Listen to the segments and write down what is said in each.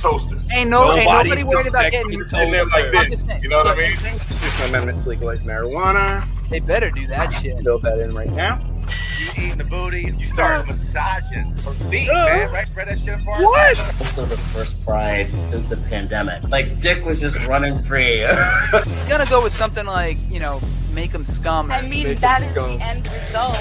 toaster. Ain't nobody worried about getting in there like this. You know what I mean? This amendment to legalize marijuana. They better do that shit. Build that in right now. You eating the booty, you start massaging her feet, man. Right? Spread that shit for her. What? Also the first pride since the pandemic. Like, Dick was just running free. You're gonna go with something like, make them scum. I mean, that is the end result.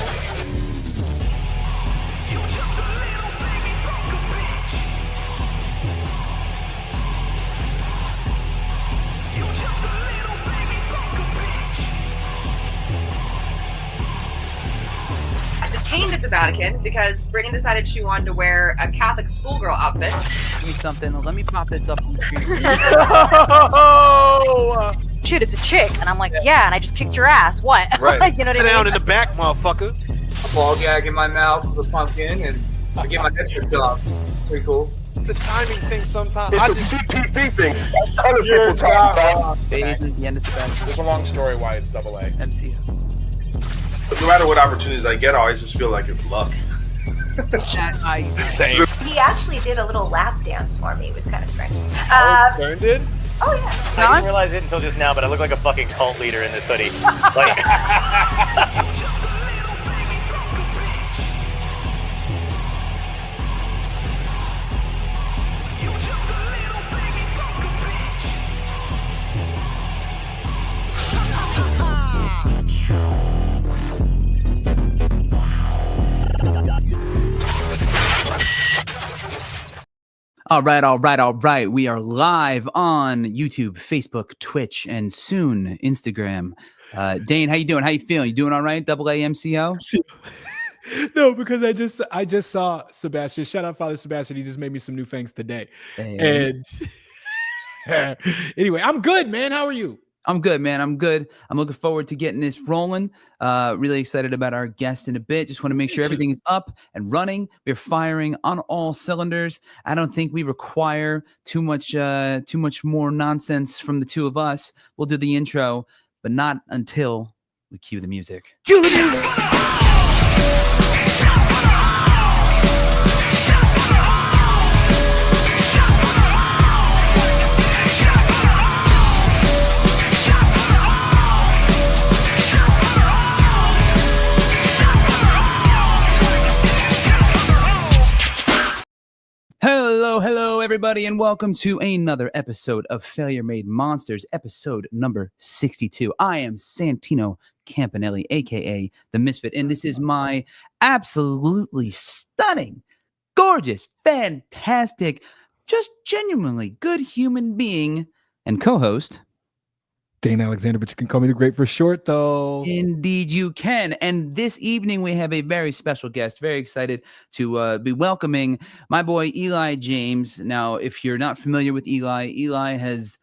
Detained at the Vatican because Brittany decided she wanted to wear a Catholic schoolgirl outfit. Give me something. Let me pop this up on the screen. Shit, it's a chick. And I'm like, yeah, and I just kicked your ass. What? Right. You know what Sit I mean? down in the back, motherfucker. A ball gag in my mouth with a pumpkin, and I get my head ripped off. Pretty cool. It's a timing thing sometimes. It's a CPP thing. Other people talk about. Phases, the end of suspension. There's a long story why it's AA. MCO. But no matter what opportunities I get, I always just feel like it's luck. Same. He actually did a little lap dance for me. It was kind of strange. Karen did? Oh, yeah. I didn't realize it until just now, but I look like a fucking cult leader in this hoodie. Like. All right. We are live on YouTube, Facebook, Twitch, and soon Instagram. Dane, how you doing? How you feeling? You doing all right? AAMCO? No, because I just saw Sebastian. Shout out Father Sebastian. He just made me some new things today. And anyway, I'm good, man. How are you? I'm good, man. I'm good. I'm looking forward to getting this rolling. Really excited about our guest in a bit. Just want to make sure everything is up and running. We're firing on all cylinders. I don't think we require too much more nonsense from the two of us. We'll do the intro, but not until we cue the music. Cue the music! Hello, everybody, and welcome to another episode of Failure Made Monsters, episode number 62. I am Santino Campanelli, a.k.a. The Misfit, and this is my absolutely stunning, gorgeous, fantastic, just genuinely good human being and co-host, Dane Alexander, but you can call me the Great for short, though. Indeed you can. And this evening we have a very special guest. Very excited to be welcoming my boy Eli James. Now, if you're not familiar with Eli has,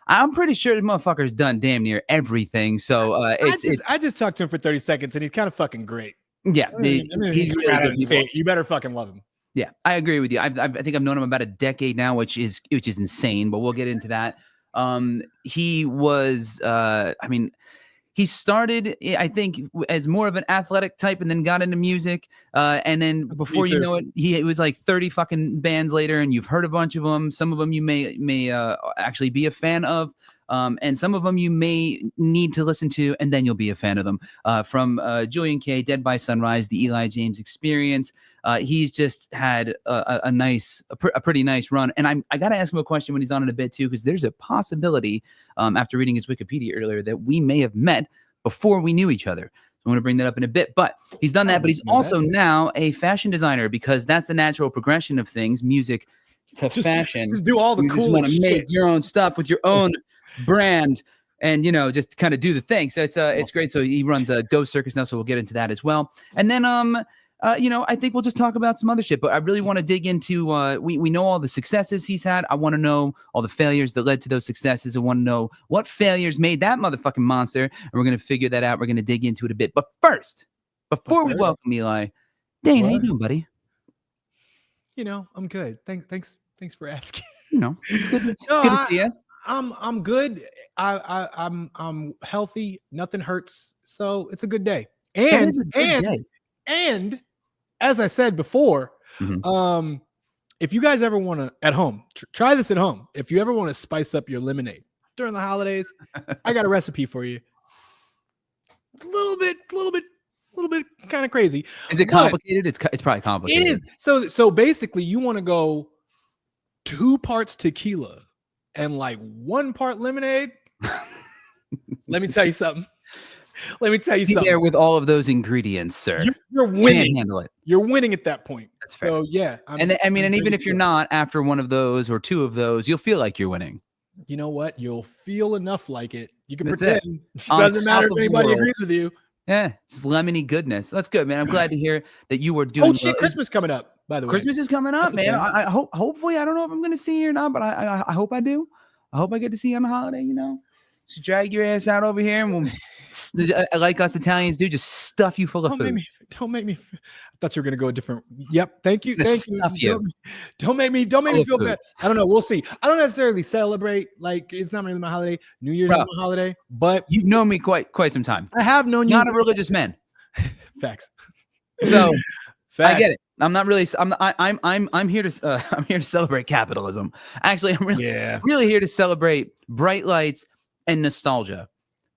I'm pretty sure the motherfucker's done damn near everything. So I just talked to him for 30 seconds and he's kind of fucking great. Yeah. He's really good. You better fucking love him. Yeah, I agree with you. I think I've known him about a decade now, which is insane, but we'll get into that. He was, he started, I think, as more of an athletic type and then got into music. And then before you know it, it was like 30 fucking bands later, and you've heard a bunch of them. Some of them you may actually be a fan of. And some of them you may need to listen to, and then you'll be a fan of them. From Julian K, Dead by Sunrise, the Eli James Experience. He's just had a pretty nice run. And I got to ask him a question when he's on in a bit too, because there's a possibility after reading his Wikipedia earlier that we may have met before we knew each other. So I want to bring that up in a bit, but he's done that. But he's also now a fashion designer, because that's the natural progression of things, music to fashion. Just do all the cool shit. You want to make your own stuff with your own brand and, just kind of do the thing. So it's great. So he runs a Ghost Circus now, so we'll get into that as well. And then, I think we'll just talk about some other shit, but I really want to dig into, we know all the successes he's had. I want to know all the failures that led to those successes. I want to know what failures made that motherfucking monster. And we're going to figure that out. We're going to dig into it a bit. But first, before we welcome Eli, Dane, how you doing, buddy? I'm good. Thanks for asking. It's good to see you. I'm good. I'm healthy. Nothing hurts. So it's a good day. And as I said before, if if you guys ever want to at home, try this at home. If you ever want to spice up your lemonade during the holidays, I got a recipe for you. A little bit kind of crazy. Is it complicated? It's probably complicated. It is. So basically, you want to go 2 parts tequila and like 1 part lemonade. Let me tell you something. Be there with all of those ingredients, sir. You're winning. Can't handle it. You're winning at that point. That's fair. So yeah, and even if you're not after one of those or 2 of those, you'll feel like you're winning. You know what? You'll feel enough like it. You can That's pretend. It On doesn't matter if top of the anybody world. agrees with you. Yeah, it's lemony goodness. That's good, man. I'm glad to hear that you were doing. Oh shit! Christmas coming up. By the way, Christmas is coming up, That's man. okay. I hope. Hopefully, I don't know if I'm going to see you or not, but I hope I do. I hope I get to see you on the holiday. You know, just drag your ass out over here, and we'll, like us Italians do, just stuff you full of food. Don't make me. I thought you were gonna go a different. Yep. Thank you. Gonna Thank you. stuff you. Don't make me Full of feel food. bad. I don't know. We'll see. I don't necessarily celebrate. Like it's not really my holiday. New Year's is my holiday, but You've known me quite some time. I have known you. Not a religious man. Facts. So Facts. I get it. I'm not really. I'm here to. I'm here to celebrate capitalism. Actually, I'm really here to celebrate bright lights and nostalgia,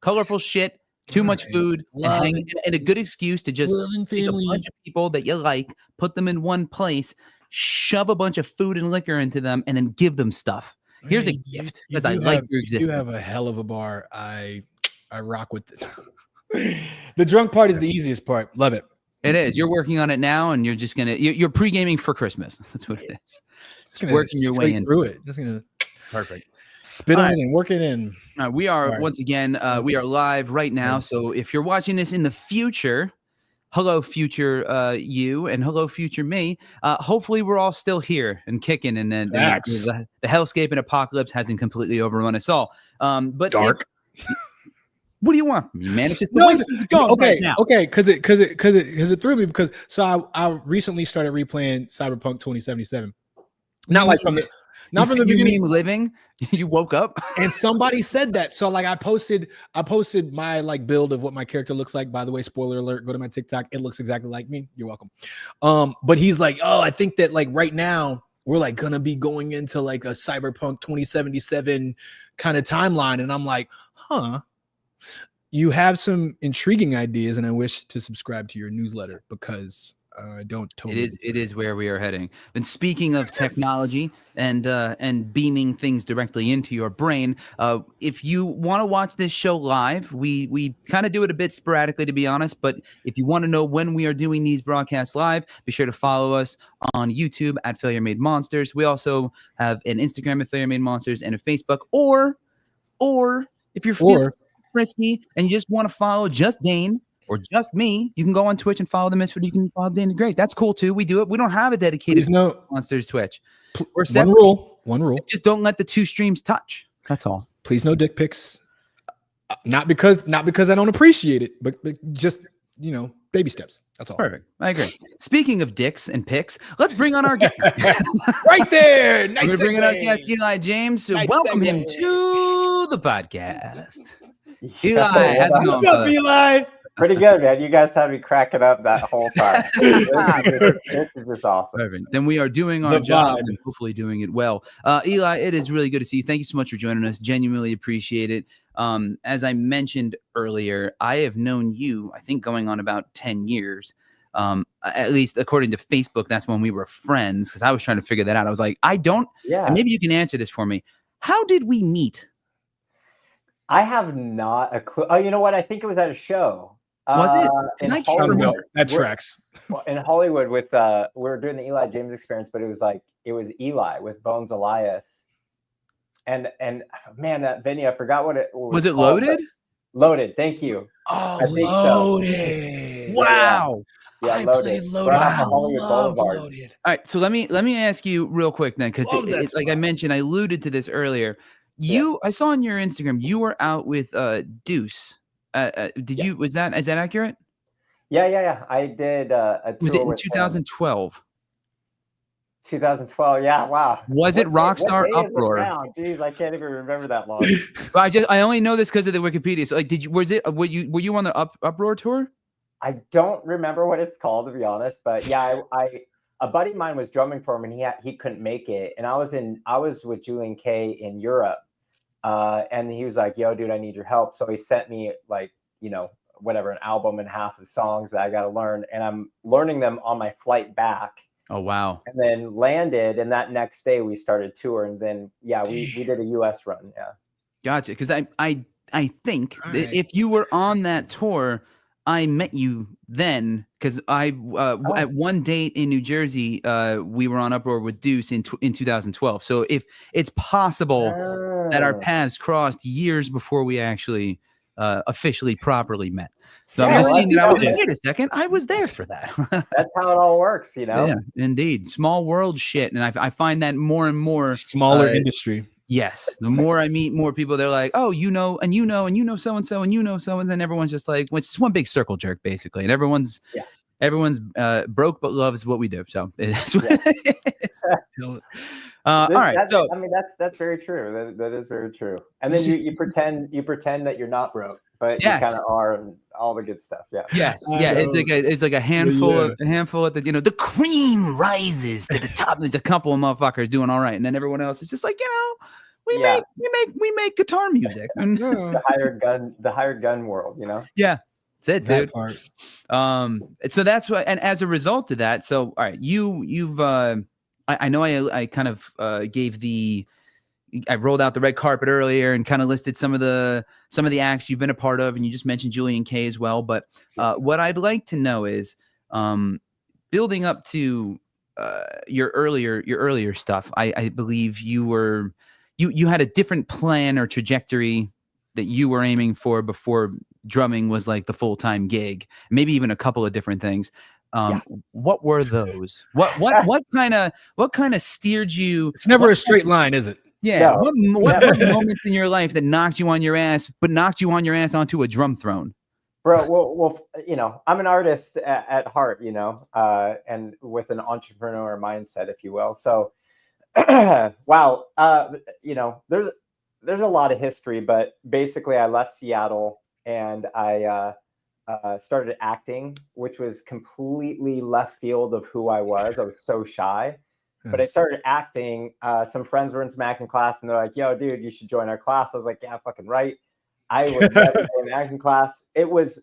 colorful shit, too much food, and a good excuse to just take a bunch of people that you like, put them in one place, shove a bunch of food and liquor into them, and then give them stuff. Here's a gift because I like your existence. You have a hell of a bar. I rock with it. The drunk part is the easiest part. Love it. It is. You're working on it now, and you're just gonna. You're pre-gaming for Christmas. That's what it is. Just working your way through it. Just gonna perfect. Spit on it and work it in. We are once again. We are live right now. So if you're watching this in the future, hello future you, and hello future me. Hopefully we're all still here and kicking, and then the hellscape and apocalypse hasn't completely overrun us all. But dark. What do you want from me, man? It's just the No, way things are going right now. Okay, because it threw me because I recently started replaying Cyberpunk 2077. Not like from the beginning. You mean living? You woke up and somebody said that. So like I posted my like build of what my character looks like. By the way, spoiler alert, go to my TikTok. It looks exactly like me. You're welcome. But he's like, oh, I think that like right now we're like gonna be going into like a Cyberpunk 2077 kind of timeline. And I'm like, huh. You have some intriguing ideas, and I wish to subscribe to your newsletter because I don't totally. It is where we are heading. And speaking of technology and beaming things directly into your brain, if you want to watch this show live, we kind of do it a bit sporadically, to be honest. But if you want to know when we are doing these broadcasts live, be sure to follow us on YouTube at Failure Made Monsters. We also have an Instagram at Failure Made Monsters and a Facebook. Or if you're feeling frisky and you just want to follow just Dayne or just me, you can go on Twitch and follow the Misfit. You can follow Dayne the Great. That's cool too. We do it. We don't have a dedicated Monsters Twitch. We're separate. One rule. Just don't let the 2 streams touch. That's all. Please no dick pics. Not because I don't appreciate it, but just baby steps. That's all. Perfect. I agree. Speaking of dicks and pics, let's bring on our guest. Right there. Nice. We're bringing our guest Eli James. So welcome him to the podcast. Eli, what's up, Eli? Pretty good, man. You guys had me cracking up that whole time. This is just awesome. Perfect. Then we are doing our job and hopefully doing it well. Eli, it is really good to see you. Thank you so much for joining us. Genuinely appreciate it. As I mentioned earlier, I have known you, I think, going on about 10 years. At least according to Facebook, that's when we were friends, because I was trying to figure that out. I was like, and maybe you can answer this for me. How did we meet? I have not a clue. Oh, you know what? I think it was at a show. Was it? I can't remember. That tracks. In Hollywood with we were doing the Eli James experience, but it was Eli with Bones Elias. And man, that venue, I forgot what it was. Was it Loaded? Loaded, thank you. Oh, I think Loaded. So. Wow. Yeah, I Loaded. played Loaded. Right off I of Hollywood love Boulevard. Loaded. All right, so let me ask you real quick then, because it's like I mentioned, I alluded to this earlier. I saw on your Instagram you were out with Deuce. Is that accurate? Yeah. I did a tour. Was it in 2012? 2012. Yeah. Wow. Was it Rockstar Uproar? Jeez, I can't even remember that long. I only know this because of the Wikipedia. So like, were you on the Uproar tour? I don't remember what it's called, to be honest, but yeah, a buddy of mine was drumming for him, and he couldn't make it. And I was with Julian K in Europe, and he was like, "Yo, dude, I need your help." So he sent me like, you know, whatever, an album and half of songs that I got to learn, and I'm learning them on my flight back. Oh wow! And then landed, and that next day we started tour, and then we did a U.S. run. Yeah, gotcha. Because I think if you were on that tour, I met you then. Because at one date in New Jersey, we were on Uproar with Deuce in 2012. So if it's possible that our paths crossed years before we actually officially properly met. So I'm just seeing that. I was like, wait a second, I was there for that. That's how it all works, you know. Yeah, indeed, small world shit, and I find that more and more smaller industry. Yes, the more I meet more people, they're like, oh, you know, and you know, and you know so and so, and you know so, and then everyone's just like, well, it's just one big circle jerk basically, and everyone's broke but loves what we do. So it's all right. So I mean, that's very true. That is very true. And then you pretend that you're not broke, but you kind of are, and all the good stuff. Yeah. Yes. Yeah. It's like a handful of the, you know, the cream rises to the top. There's a couple of motherfuckers doing all right, and then everyone else is just like, you know, we make guitar music. the hired gun world, you know. Yeah. That's it, dude. So that's what, and as a result of that, so all right, you've I know I kind of I rolled out the red carpet earlier and kind of listed some of the acts you've been a part of, and you just mentioned Julian K as well. But what I'd like to know is building up to your earlier stuff. I believe you had a different plan or trajectory that you were aiming for before drumming was like the full-time gig, maybe even a couple of different things. What were those? What kind of steered you? It's never a straight line, is it? Yeah. No. What moments in your life that knocked you on your ass onto a drum throne? Bro, well, you know, I'm an artist at heart, you know, and with an entrepreneur mindset, if you will. So, wow, you know, there's a lot of history, but basically I left Seattle and I started acting, which was completely left field of who I was. I was so shy, but I started acting. Some friends were in some acting class, and they're like, "Yo, dude, you should join our class." I was like, "Yeah, fucking right." I was never in acting class. It was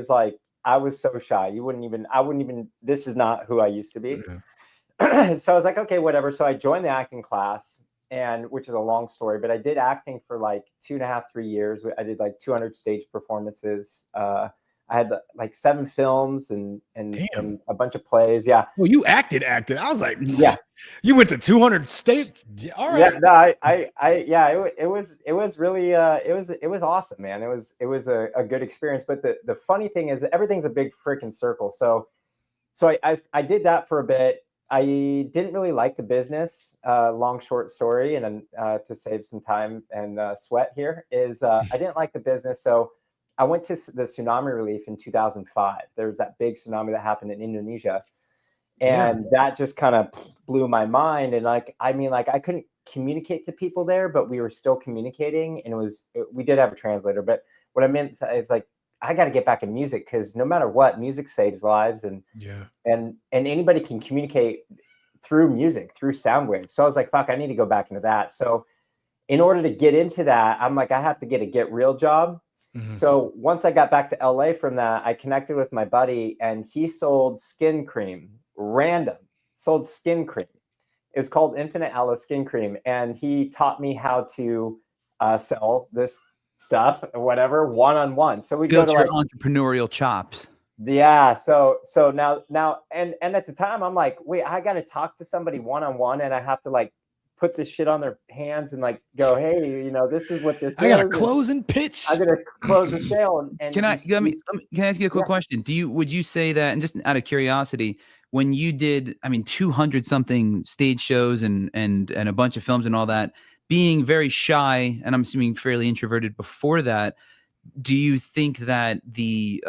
like I was so shy. I wouldn't even. This is not who I used to be. So I was like, okay, whatever. So I joined the acting class, and which is a long story, but I did acting for like 2.5, 3 years. I did like 200 stage performances. I had like 7 films and a bunch of plays. Yeah. Well, you acted. I was like, yeah. You went to 200 states. All right. Yeah. No, it was really it was awesome, man. It was a good experience. But the funny thing is everything's a big freaking circle. So I did that for a bit. I didn't really like the business. Long short story, and then to save some time and sweat here is I didn't like the business. So I went to the tsunami relief in 2005. There was that big tsunami that happened in Indonesia, and that just kind of blew my mind. And I couldn't communicate to people there, but we were still communicating, and we did have a translator. But what I meant is like, I got to get back in music, because no matter what, music saves lives, and anybody can communicate through music, through sound waves. So I was like, fuck, I need to go back into that. So in order to get into that, I'm like, I have to get a Get Real job. Mm-hmm. So once I got back to LA from that, I connected with my buddy, and he sold skin cream, sold skin cream. It's called Infinite Aloe Skin Cream. And he taught me how to sell this stuff, whatever, one-on-one. So we go to your entrepreneurial chops. Yeah. So now, and at the time I'm like, wait, I got to talk to somebody one-on-one, and I have to like put this shit on their hands and like go, hey, you know, this is what this I got to close and pitch. I got to close the sale. And can I ask you a quick question? Would you say that, and just out of curiosity, when you did, 200 something stage shows and a bunch of films and all that, being very shy, and I'm assuming fairly introverted before that, do you think that the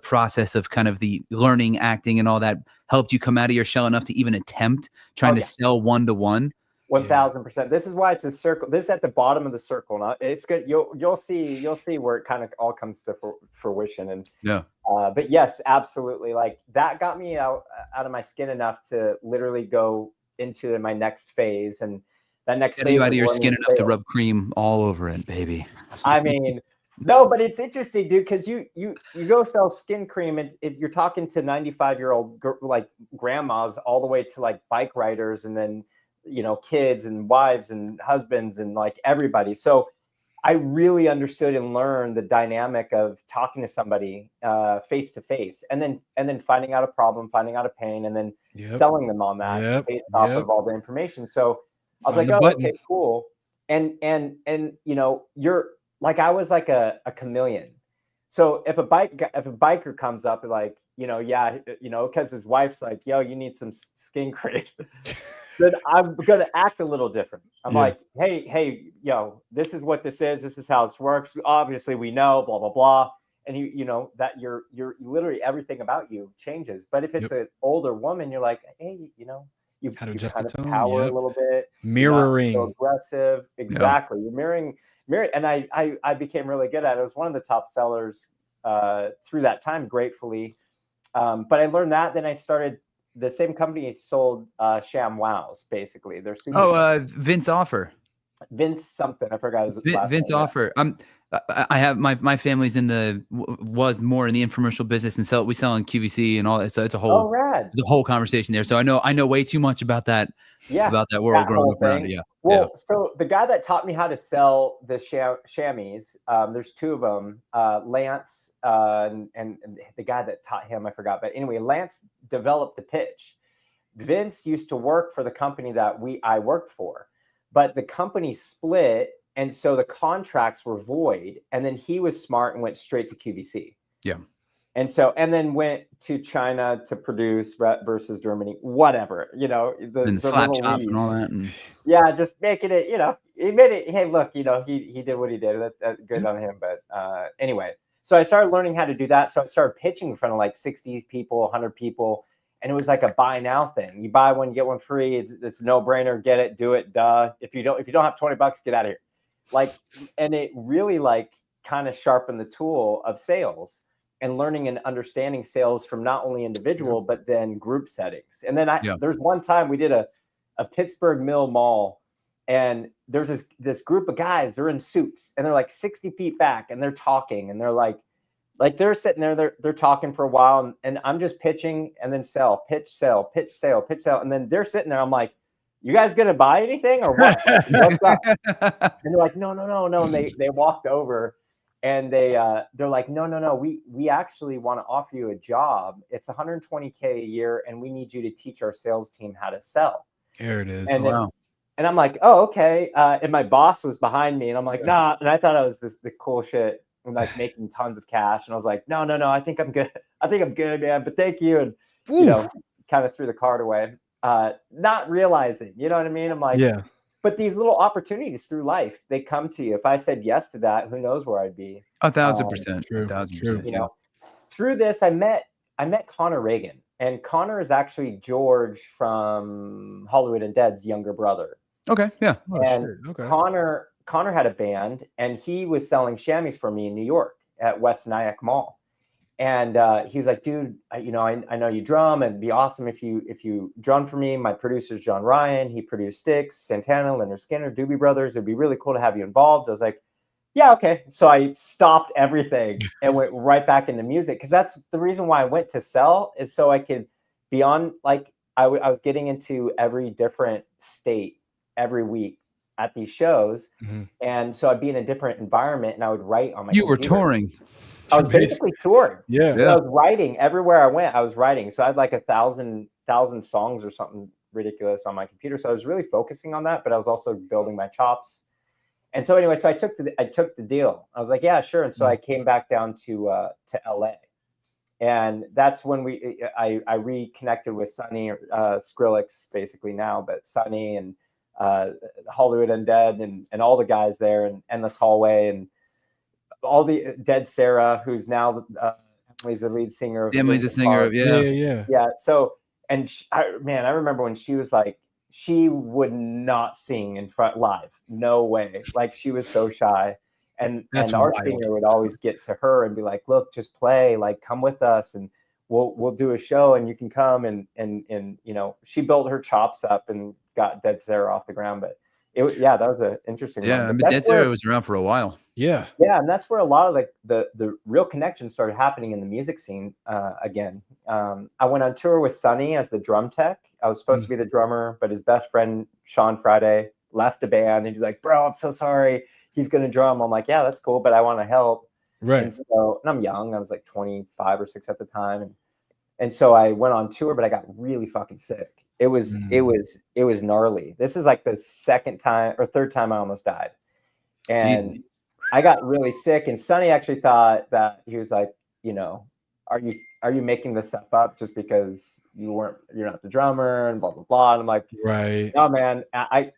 process of kind of the learning acting and all that helped you come out of your shell enough to even attempt trying to sell one-to-one? 1000%. This is why it's a circle. This is at the bottom of the circle. Now it's good. You'll see where it kind of all comes to fruition. And But yes, absolutely. Like that got me out of my skin enough to literally go into my next phase. And that next Get phase you out was of your learning skin enough to sales. rub cream all over it, baby. I mean, no, but it's interesting, dude, because you go sell skin cream and you're talking to 95-year-old like grandmas all the way to like bike riders, and then kids and wives and husbands and like everybody. So I really understood and learned the dynamic of talking to somebody face to face, and then finding out a problem, finding out a pain, and then selling them on that based off of all the information. So I was like, oh, okay, cool. And you're like, I was like a chameleon. So if a biker comes up and like, because his wife's like, yo, you need some skin cream. Then I'm going to act a little different. I'm like, hey, yo, this is what this is. This is how this works. Obviously, we know, blah, blah, blah. And that you're literally everything about you changes. But if it's an older woman, you're like, hey, you kind of power a little bit. Mirroring. So aggressive. Exactly. You're mirroring. And I became really good at it. I was one of the top sellers through that time, gratefully. But I learned that. Then I started. The same company sold Sham Wows, basically. They're super. Vince Offer. Vince something. I forgot his last Vince name. Offer. I have my family's was more in the infomercial business, and we sell in QVC and all that. So it's a whole conversation there. So I know way too much about that. Yeah, about that world growing up around it. Yeah. Well, so the guy that taught me how to sell the chamois, there's two of them, Lance and the guy that taught him, I forgot. But anyway, Lance developed the pitch. Vince used to work for the company that I worked for, but the company split, and so the contracts were void. And then he was smart and went straight to QVC. Yeah. And then went to China to produce versus Germany, whatever, and slap chops and all that. Yeah, just making it, he made it. Hey, look, he did what he did. That's good on him. But anyway, so I started learning how to do that. So I started pitching in front of like 60 people, 100 people. And it was like a buy now thing. You buy one, get one free. It's a no brainer. Get it, do it. Duh. If you don't have $20, get out of here. Like, and it really like kind of sharpened the tool of sales. And learning and understanding sales from not only individual, but then group settings. And then there's one time we did a Pittsburgh Mill Mall, and there's this group of guys, they're in suits, and they're like 60 feet back, and they're talking, and they're like they're sitting there, they're talking for a while, and I'm just pitching and then sell, pitch, sell, pitch, sell, pitch, sell. And then they're sitting there, I'm like, you guys gonna buy anything or what? What's up? And they're like, no. And they walked over. And they're like, no, we actually want to offer you a job. It's $120K a year, and we need you to teach our sales team how to sell. There it is. And I'm like, oh, okay. And my boss was behind me, and I'm like, nah. And I thought I was the cool shit, and like making tons of cash. And I was like, no, I think I'm good. I think I'm good, man. But thank you. And kind of threw the card away, not realizing, you know what I mean? I'm like, yeah. But these little opportunities through life, they come to you. If I said yes to that, who knows where I'd be? 1,000%. True. 1,000%. Through this, I met Connor Reagan, and Connor is actually George from Hollywood Undead's younger brother. Okay. Yeah. Connor had a band, and he was selling chamois for me in New York at West Nyack Mall. And he was like, dude, I know you drum, and it'd be awesome if you drum for me. My producer's John Ryan. He produced Styx, Santana, Leonard Skinner, Doobie Brothers. It'd be really cool to have you involved. I was like, yeah, okay. So I stopped everything and went right back into music, because that's the reason why I went to sell, is so I could be on, like, I was getting into every different state every week at these shows. Mm-hmm. And so I'd be in a different environment, and I would write on my computer. Were touring. I was basically touring. Yeah. I was writing everywhere I went. I was writing. So I had like 1,000 songs or something ridiculous on my computer. So I was really focusing on that, but I was also building my chops. And so anyway, so I took the deal. I was like, yeah, sure. And so I came back down to LA. And that's when I reconnected with Sonny, Skrillex basically now, but Sonny and Hollywood Undead and all the guys there, and Endless Hallway, and all the Dead Sarah, who's now Emily's the lead singer. Emily's a singer of yeah. So, and I remember when she was like, she would not sing in front live, no way. Like, she was so shy. And That's our wild. singer would always get to her and be like, look, just play, like, come with us, and we'll do a show, and you can come. And you know, she built her chops up and got Dead Sarah off the ground. But that was an interesting one. Yeah, I mean, Dead Sarah was around for a while. Yeah, and that's where a lot of like the real connections started happening in the music scene again. I went on tour with Sonny as the drum tech. I was supposed to be the drummer, but his best friend Sean Friday left the band, and he's like, bro, I'm so sorry, he's gonna drum. I'm like, yeah, that's cool, but I want to help. Right. And so, and I'm young, I was like 25 or 6 at the time, and so I went on tour, but I got really fucking sick. It was gnarly. This is like the second time or third time I almost died. And Jesus. I got really sick, and Sonny actually thought that, he was like, you know, are you making this stuff up just because you're not the drummer and blah blah blah. And I'm like, right, no man, I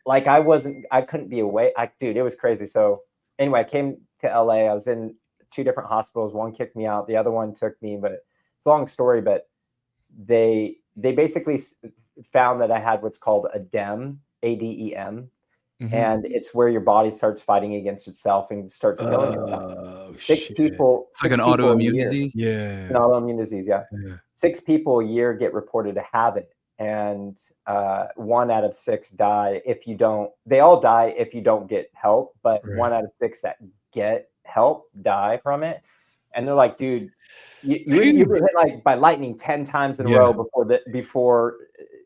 couldn't be away. Dude, it was crazy. So anyway, I came to LA. I was in 2 different hospitals. One kicked me out, the other one took me, but it's a long story. But they basically found that I had what's called a DEM, ADEM. Mm-hmm. And it's where your body starts fighting against itself and starts killing itself. 6 people. It's like an autoimmune disease. Yeah. An autoimmune disease. Yeah. 6 people a year get reported to have it. And 1 out of 6 die if you don't. They all die if you don't get help. But 1 out of 6 that get help die from it. And they're like, dude, you were hit like by lightning 10 times in a row before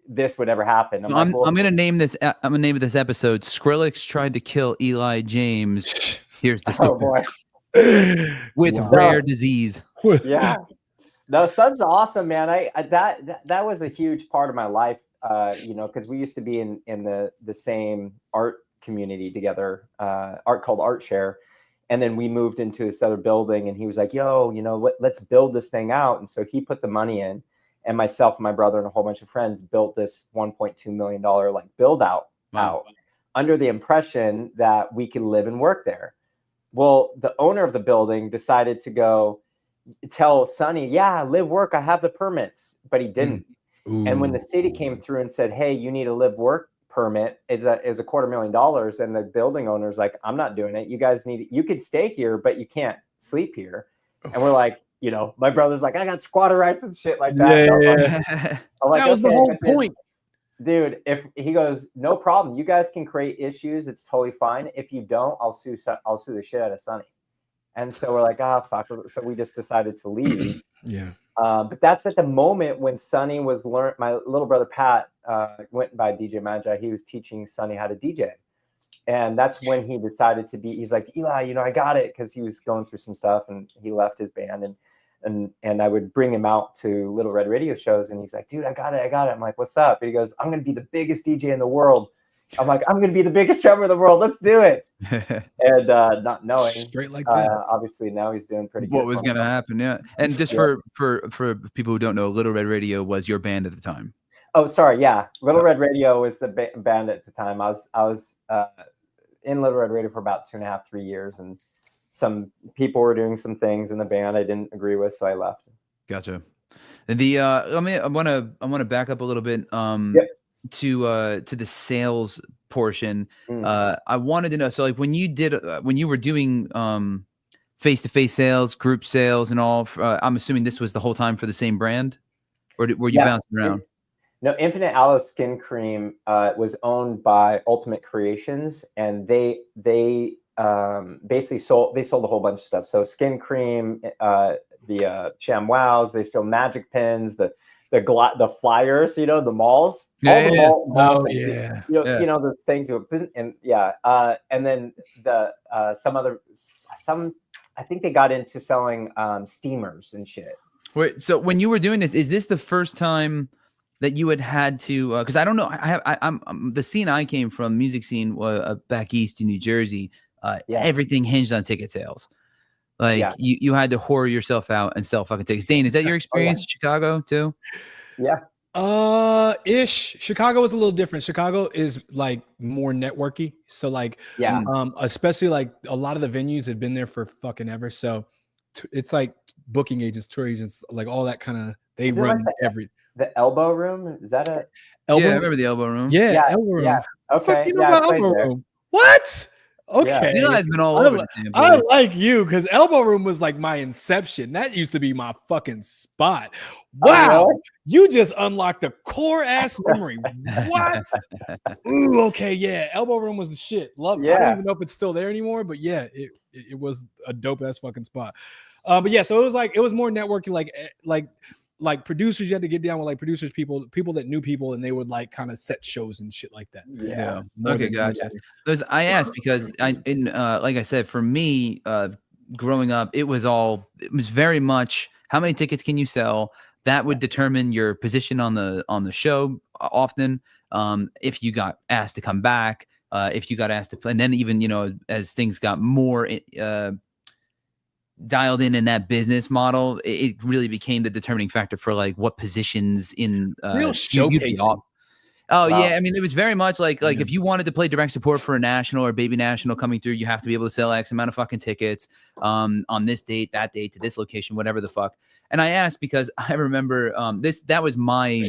this would ever happen. I'm gonna name this. I'm gonna name this episode "Skrillex Tried to Kill Eli James." Here's the story. With rare disease. Yeah, no, Son's awesome, man. That was a huge part of my life. You know, because we used to be in the same art community together, art called Art Share, and then we moved into this other building. And he was like, "Yo, you know what? Let's build this thing out." And so he put the money in. And myself and my brother and a whole bunch of friends built this $1.2 million like build out under the impression that we could live and work there. Well, the owner of the building decided to go tell Sonny, yeah, live work, I have the permits, but he didn't. And when the city came through and said, hey, you need a live work permit, it's $250,000, and the building owner's like, I'm not doing it. You guys you could stay here, but you can't sleep here. And we're like, you know, my brother's like, I got squatter rights and shit like that. Yeah. That was the whole point. Dude, if he goes, no problem. You guys can create issues. It's totally fine. If you don't, I'll sue the shit out of Sonny. And so we're like, fuck. So we just decided to leave. Yeah. But that's at the moment when Sonny was my little brother, Pat, went by DJ Magi. He was teaching Sonny how to DJ. And that's when he decided he's like, Eli, you know, I got it. Cause he was going through some stuff and he left his band, and I would bring him out to Little Red Radio shows, and he's like, dude, I got it. I'm like, what's up? And he goes, I'm going to be the biggest DJ in the world. I'm like, I'm going to be the biggest drummer in the world. Let's do it. And not knowing, straight like that. Obviously now he's doing pretty good. What was going to happen? Yeah. And just for people who don't know, Little Red Radio was your band at the time. Oh, sorry. Yeah. Little Red Radio was the band at the time. I was in Little Red Radio for about 2.5, 3 years, and some people were doing some things in the band I didn't agree with, so I left. Gotcha. And I want to back up a little bit to the sales portion. I wanted to know, so like when you were doing face-to-face sales, group sales, and all, I'm assuming this was the whole time for the same brand, or were you bouncing around? No, Infinite Aloe Skin Cream was owned by Ultimate Creations, and they basically sold a whole bunch of stuff. So Skin Cream, the ShamWows, they sold magic pins, the flyers, you know, the malls. You know, those things. And then I think they got into selling steamers and shit. Wait, so when you were doing this, is this the first time that you had to? Because I don't know, I'm the scene I came from, music scene back east in New Jersey. Everything hinged on ticket sales. Like you had to whore yourself out and sell fucking tickets. Dane, is that your experience in Chicago too? Yeah. Ish. Chicago is a little different. Chicago is like more networky. So like, especially like a lot of the venues have been there for fucking ever. So it's like booking agents, tour agents, like all that kind of, they run every. The Elbow Room? Is that a Elbow? Yeah, I remember the Elbow Room. Yeah, Elbow Room. Yeah. Okay. You know about Elbow Room? What? Okay. Eli's been all over the damn I place. like you because Elbow Room was like my inception. That used to be my fucking spot. Wow. You just unlocked a core ass memory. What? Ooh, okay, yeah. Elbow Room was the shit. Love it. I don't even know if it's still there anymore, but yeah, it was a dope ass fucking spot. But yeah, so it was more networking, like producers. You had to get down with like producers, people that knew people, and they would like kind of set shows and shit like that. Yeah. Okay, gotcha. Because I asked because like I said, for me, growing up, it was very much how many tickets can you sell. That would determine your position on the show often. If you got asked to come back, if you got asked to play, and then even as things got more dialed in that business model, it really became the determining factor for like what positions in real showcasing. Oh wow. Yeah, I mean it was very much like if you wanted to play direct support for a national or baby national coming through, you have to be able to sell X amount of fucking tickets on this date, that date, to this location, whatever the fuck. And I asked because I remember that was my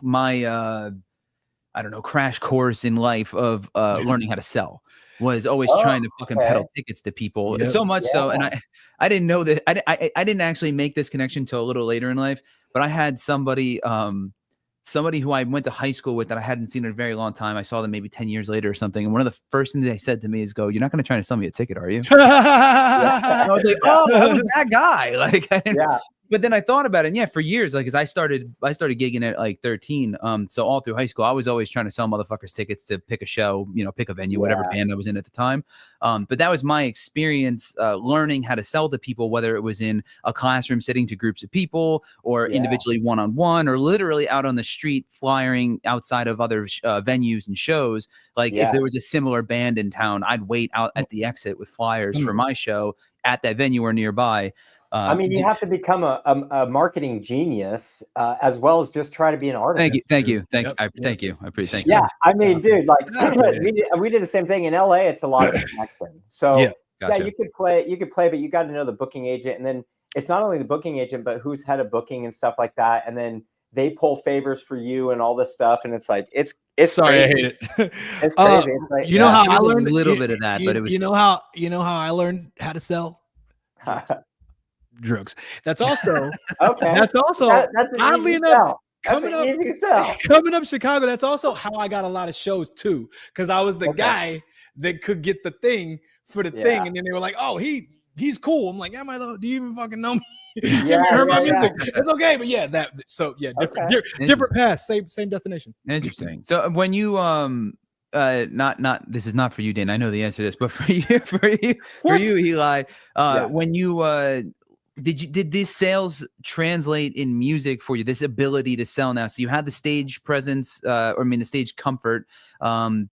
I don't know, crash course in life of learning how to sell. Was always trying to fucking peddle tickets to people. Yep. So much so, and I didn't know that I didn't actually make this connection until a little later in life. But I had somebody who I went to high school with that I hadn't seen in a very long time. I saw them maybe 10 years later or something. And one of the first things they said to me is, "Go, you're not going to try to sell me a ticket, are you?" I was like, "Oh, I was that guy." Like, But then I thought about it, and yeah, for years, like, as I started gigging at like 13. So all through high school, I was always trying to sell motherfuckers tickets to pick a show, pick a venue, whatever band I was in at the time. But that was my experience learning how to sell to people, whether it was in a classroom sitting to groups of people or individually one-on-one or literally out on the street flyering outside of other venues and shows. Like if there was a similar band in town, I'd wait out at the exit with flyers for my show at that venue or nearby. I mean, you have to become a marketing genius as well as just try to be an artist. Thank you. I appreciate. Yeah, I mean, dude, like we did the same thing in LA. It's a lot of connection. So gotcha. You could play, but you got to know the booking agent, and then it's not only the booking agent, but who's head of booking and stuff like that, and then they pull favors for you and all this stuff, and it's like it's sorry, crazy. I hate it. It's crazy. It's like, you know how I learned a little bit of that, but it was you know how I learned how to sell. Drugs. That's also okay. That's also that's oddly enough coming up Chicago. That's also how I got a lot of shows too, because I was the guy that could get the thing for the thing, and then they were like, "Oh, he's cool." I'm like, "Am I though? Do you even fucking know me?" You heard my music. It's okay, but different paths, same destination. Interesting. So when you not this is not for you, Dayne. I know the answer to this, but for you, Eli, when you did these sales translate in music for you? This ability to sell now. So you had the stage presence, the stage comfort,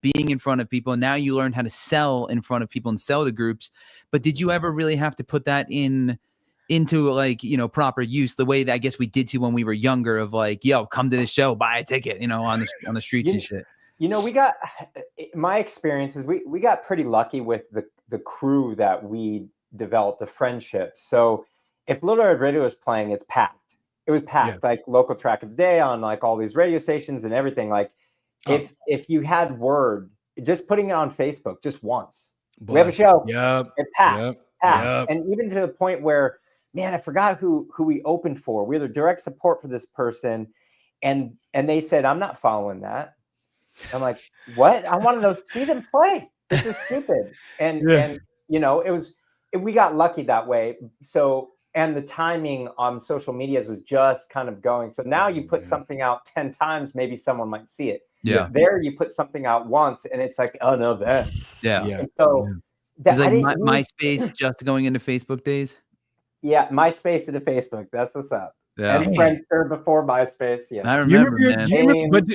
being in front of people. Now you learned how to sell in front of people and sell to groups. But did you ever really have to put that into like, proper use the way that I guess we did to when we were younger of like, yo, come to this show, buy a ticket, on the streets and shit. We got, my experience is we got pretty lucky with the crew that we developed, the friendships. So if Little Red Radio was playing, it's packed. It was packed, like local track of the day on like all these radio stations and everything. Like if you had word, just putting it on Facebook just once, we have a show. It packed. And even to the point where, man, I forgot who we opened for. We were the direct support for this person. And they said, I'm not following that. I'm like, what? I want to see them play. This is stupid. And we got lucky that way. So, and the timing on social medias was just kind of going. So now you put something out 10 times, maybe someone might see it. Yeah. There you put something out once and it's like, oh no, that. Yeah. And so it's like MySpace just going into Facebook days. Yeah. MySpace into Facebook. That's what's up. Yeah. And Friendster before MySpace. Yeah. I remember, but do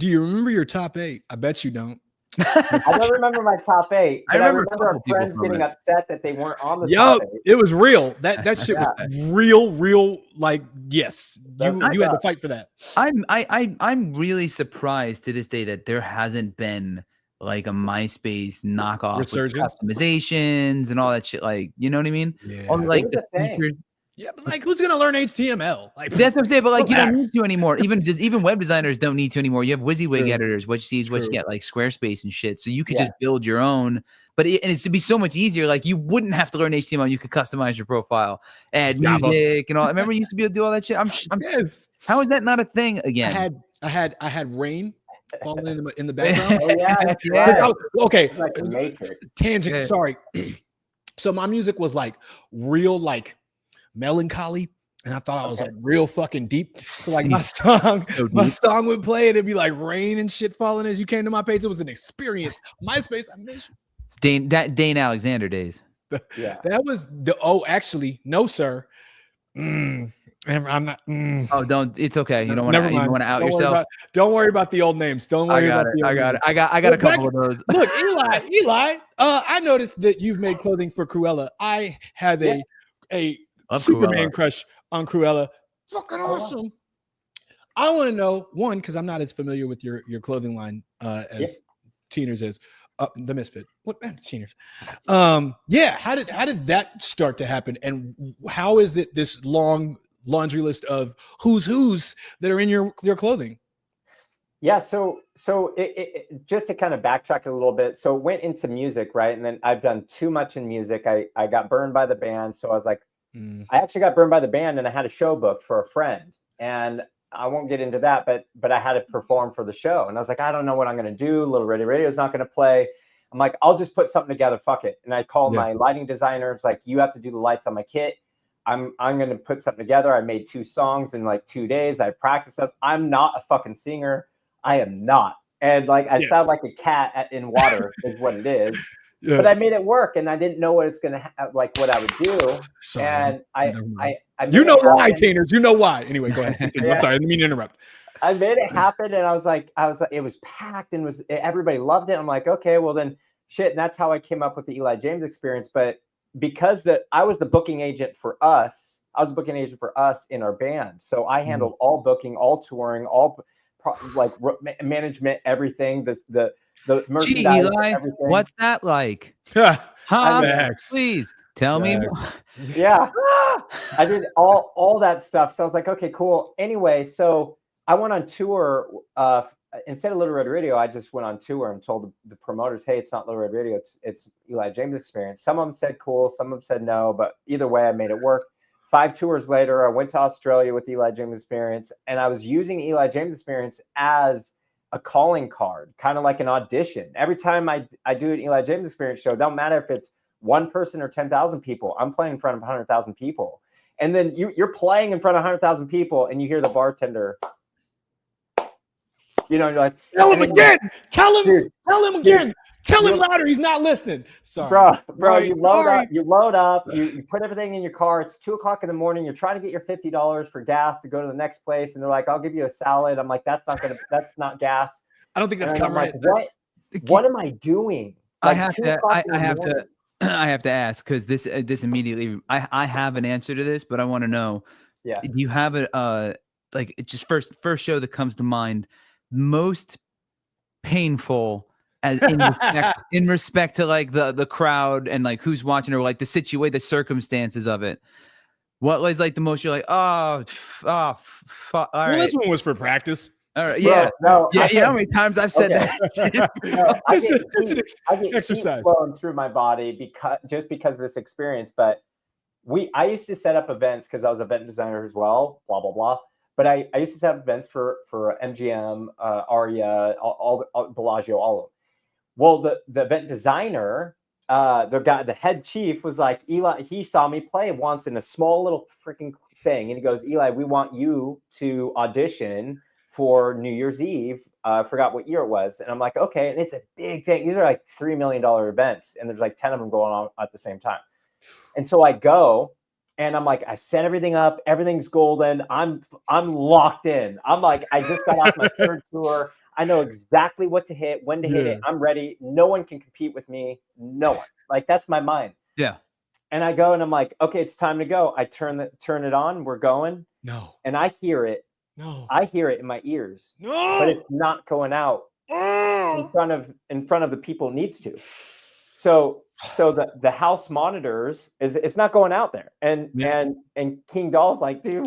you remember your top 8? I bet you don't. I don't remember my top 8, but I remember our friends getting upset that they weren't on the top 8. It was real. That shit was real. Like, yes, you had to fight for that. I'm really surprised to this day that there hasn't been like a MySpace knockoff with customizations and all that shit. Like, you know what I mean? Yeah. All like the features. Yeah, but like, who's gonna learn HTML? Like, That's what I'm saying. But like, you don't relax. need to anymore. Even web designers don't need to anymore. You have WYSIWYG True. editors, which sees what you True. get, like Squarespace and shit. So you could Yeah. just build your own. But and it's to be so much easier. Like you wouldn't have to learn HTML. You could customize your profile, add Java. music and all. I remember you used to be able to do all that shit. Yes. How is that not a thing again? I had rain falling in the background. Oh yeah, that's Yeah. right. Okay, It's like the Matrix. tangent. Yeah. Sorry. So my music was like real, like melancholy, and I thought I was like real fucking deep. So like my song would play, and it'd be like rain and shit falling as you came to my page. It was an experience. MySpace, I miss you. It's Dane Alexander days. Yeah. That was the actually, no, sir. I'm not. Oh, don't. It's okay. You don't want Never to. You mind. want to out Don't worry yourself. don't worry about the old names. Don't I worry got about it. the old I got names. it. I got a Well, couple of those. Look, Eli. I noticed that you've made clothing for Cruella. I have a Love Superman Cruella. crush on Cruella. Fucking awesome. I want to know, one, because I'm not as familiar with your clothing line as Teeners is. The Misfit. What Teeners? Yeah. How did that start to happen? And how is it this long laundry list of who's that are in your clothing? Yeah, so it just to kind of backtrack a little bit. So went into music, right? And then I've done too much in music. I got burned by the band. So I was like, I actually got burned by the band, and I had a show booked for a friend. And I won't get into that, but I had to perform for the show. And I was like, I don't know what I'm going to do. Little Ready Radio's not going to play. I'm like, I'll just put something together. Fuck it. And I called my lighting designer. It's like, you have to do the lights on my kit. I'm going to put something together. I made 2 songs in like 2 days. I practiced them. I'm not a fucking singer. I am not. And like, I sound like a cat in water is what it is. Yeah. But I made it work, and I didn't know what it's going to like what I would do. Sorry. And I you know why, Tainers. You know why. Anyway, go ahead. Yeah. I'm sorry. I didn't mean to interrupt. I made it happen, and I was like, it was packed, and everybody loved it. I'm like, okay, well then, shit. And that's how I came up with the Eli James experience. But because I was the booking agent for us, in our band. So I handled all booking, all touring, all management, everything. The merchandise. Gee, Eli, everything. what's that like? Please tell me. Yeah, I did all that stuff. So I was like, okay, cool. Anyway, so I went on tour. Instead of Little Red Radio, I just went on tour and told the promoters, hey, it's not Little Red Radio, it's Eli James Experience. Some of them said cool, some of them said no, but either way, I made it work. 5 tours later, I went to Australia with the Eli James Experience, and I was using Eli James Experience as a calling card, kind of like an audition. Every time I do an Eli James Experience show, don't matter if it's 1 person or 10,000 people, I'm playing in front of 100,000 people. And then you're playing in front of 100,000 people, and you hear the bartender, you're like, tell him again. Tell him again. Dude, tell him louder. He's not listening. Sorry, bro. Right. You load up. You put everything in your car. It's 2:00 in the morning. You're trying to get your $50 for gas to go to the next place, and they're like, "I'll give you a salad." I'm like, "That's not gas." I don't think that's coming. right. Like, what am I doing? I Like, have to ask, because this immediately. I have an answer to this, but I want to know. Yeah. Do you have like it just first show that comes to mind? Most painful as in respect to like the crowd and like who's watching, or like the circumstances of it. What was like the most you're like, fuck, all right. This one was for practice. All right, yeah, no, yeah. You know how many times I've said that? No, I get exercise heat flowing through my body because of this experience. But I used to set up events because I was an event designer as well. Blah blah blah. But I used to set up events for MGM, Aria, all Bellagio, all of them. Well, the event designer, the head chief was like, Eli, he saw me play once in a small little freaking thing. And he goes, Eli, we want you to audition for New Year's Eve. I forgot what year it was. And I'm like, okay. And it's a big thing. These are like $3 million events. And there's like 10 of them going on at the same time. And so I go. And I'm like, I set everything up. Everything's golden. I'm locked in. I'm like, I just got off my 3rd tour. I know exactly what to hit, when to hit it. I'm ready. No one can compete with me. No one. Like, that's my mind. Yeah. And I go and I'm like, okay, it's time to go. I turn it on. We're going. No. And I hear it. No. I hear it in my ears. No. But it's not going out in front of the people it needs to. So so the house monitors it's not going out there, and King Doll's like, dude,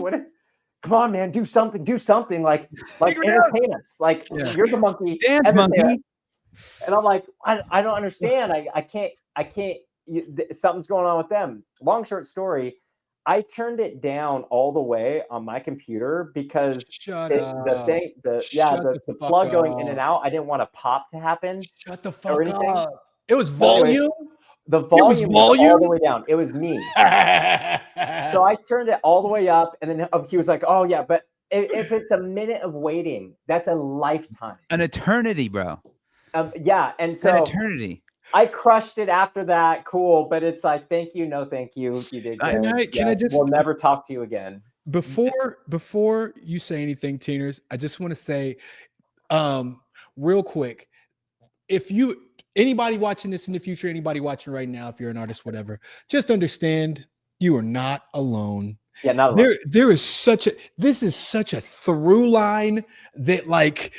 come on, man, do something, like entertain us, like you're the monkey, dance monkey. And I'm like, I don't understand, I can't. Something's going on with them. Long short story, I turned it down all the way on my computer because the plug going in and out, I didn't want a pop to happen. Shut the fuck up. It was volume. The volume was all the way down. It was me. So I turned it all the way up, and then he was like, "Oh yeah, but if it's a minute of waiting, that's a lifetime, an eternity, bro." Yeah, and so an eternity. I crushed it after that. Cool, but it's like, thank you, no, thank you. You did good. Can I just? We'll never talk to you again. Before you say anything, teeners, I just want to say, real quick, if anybody watching this in the future, anybody watching right now, if you're an artist, whatever, just understand you are not alone. Yeah, not alone. This is such a through line that like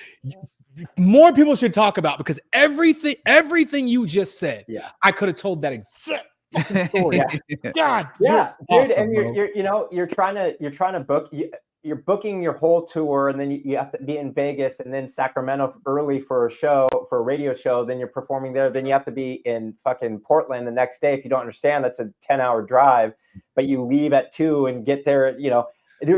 more people should talk about, because everything you just said, I could have told that exact fucking story. God, dude, awesome, and you're trying to book. You're booking your whole tour, and then you have to be in Vegas and then Sacramento early for a radio show. Then you're performing there. Then you have to be in fucking Portland the next day. If you don't understand, that's a 10-hour drive, but you leave at 2 and get there, you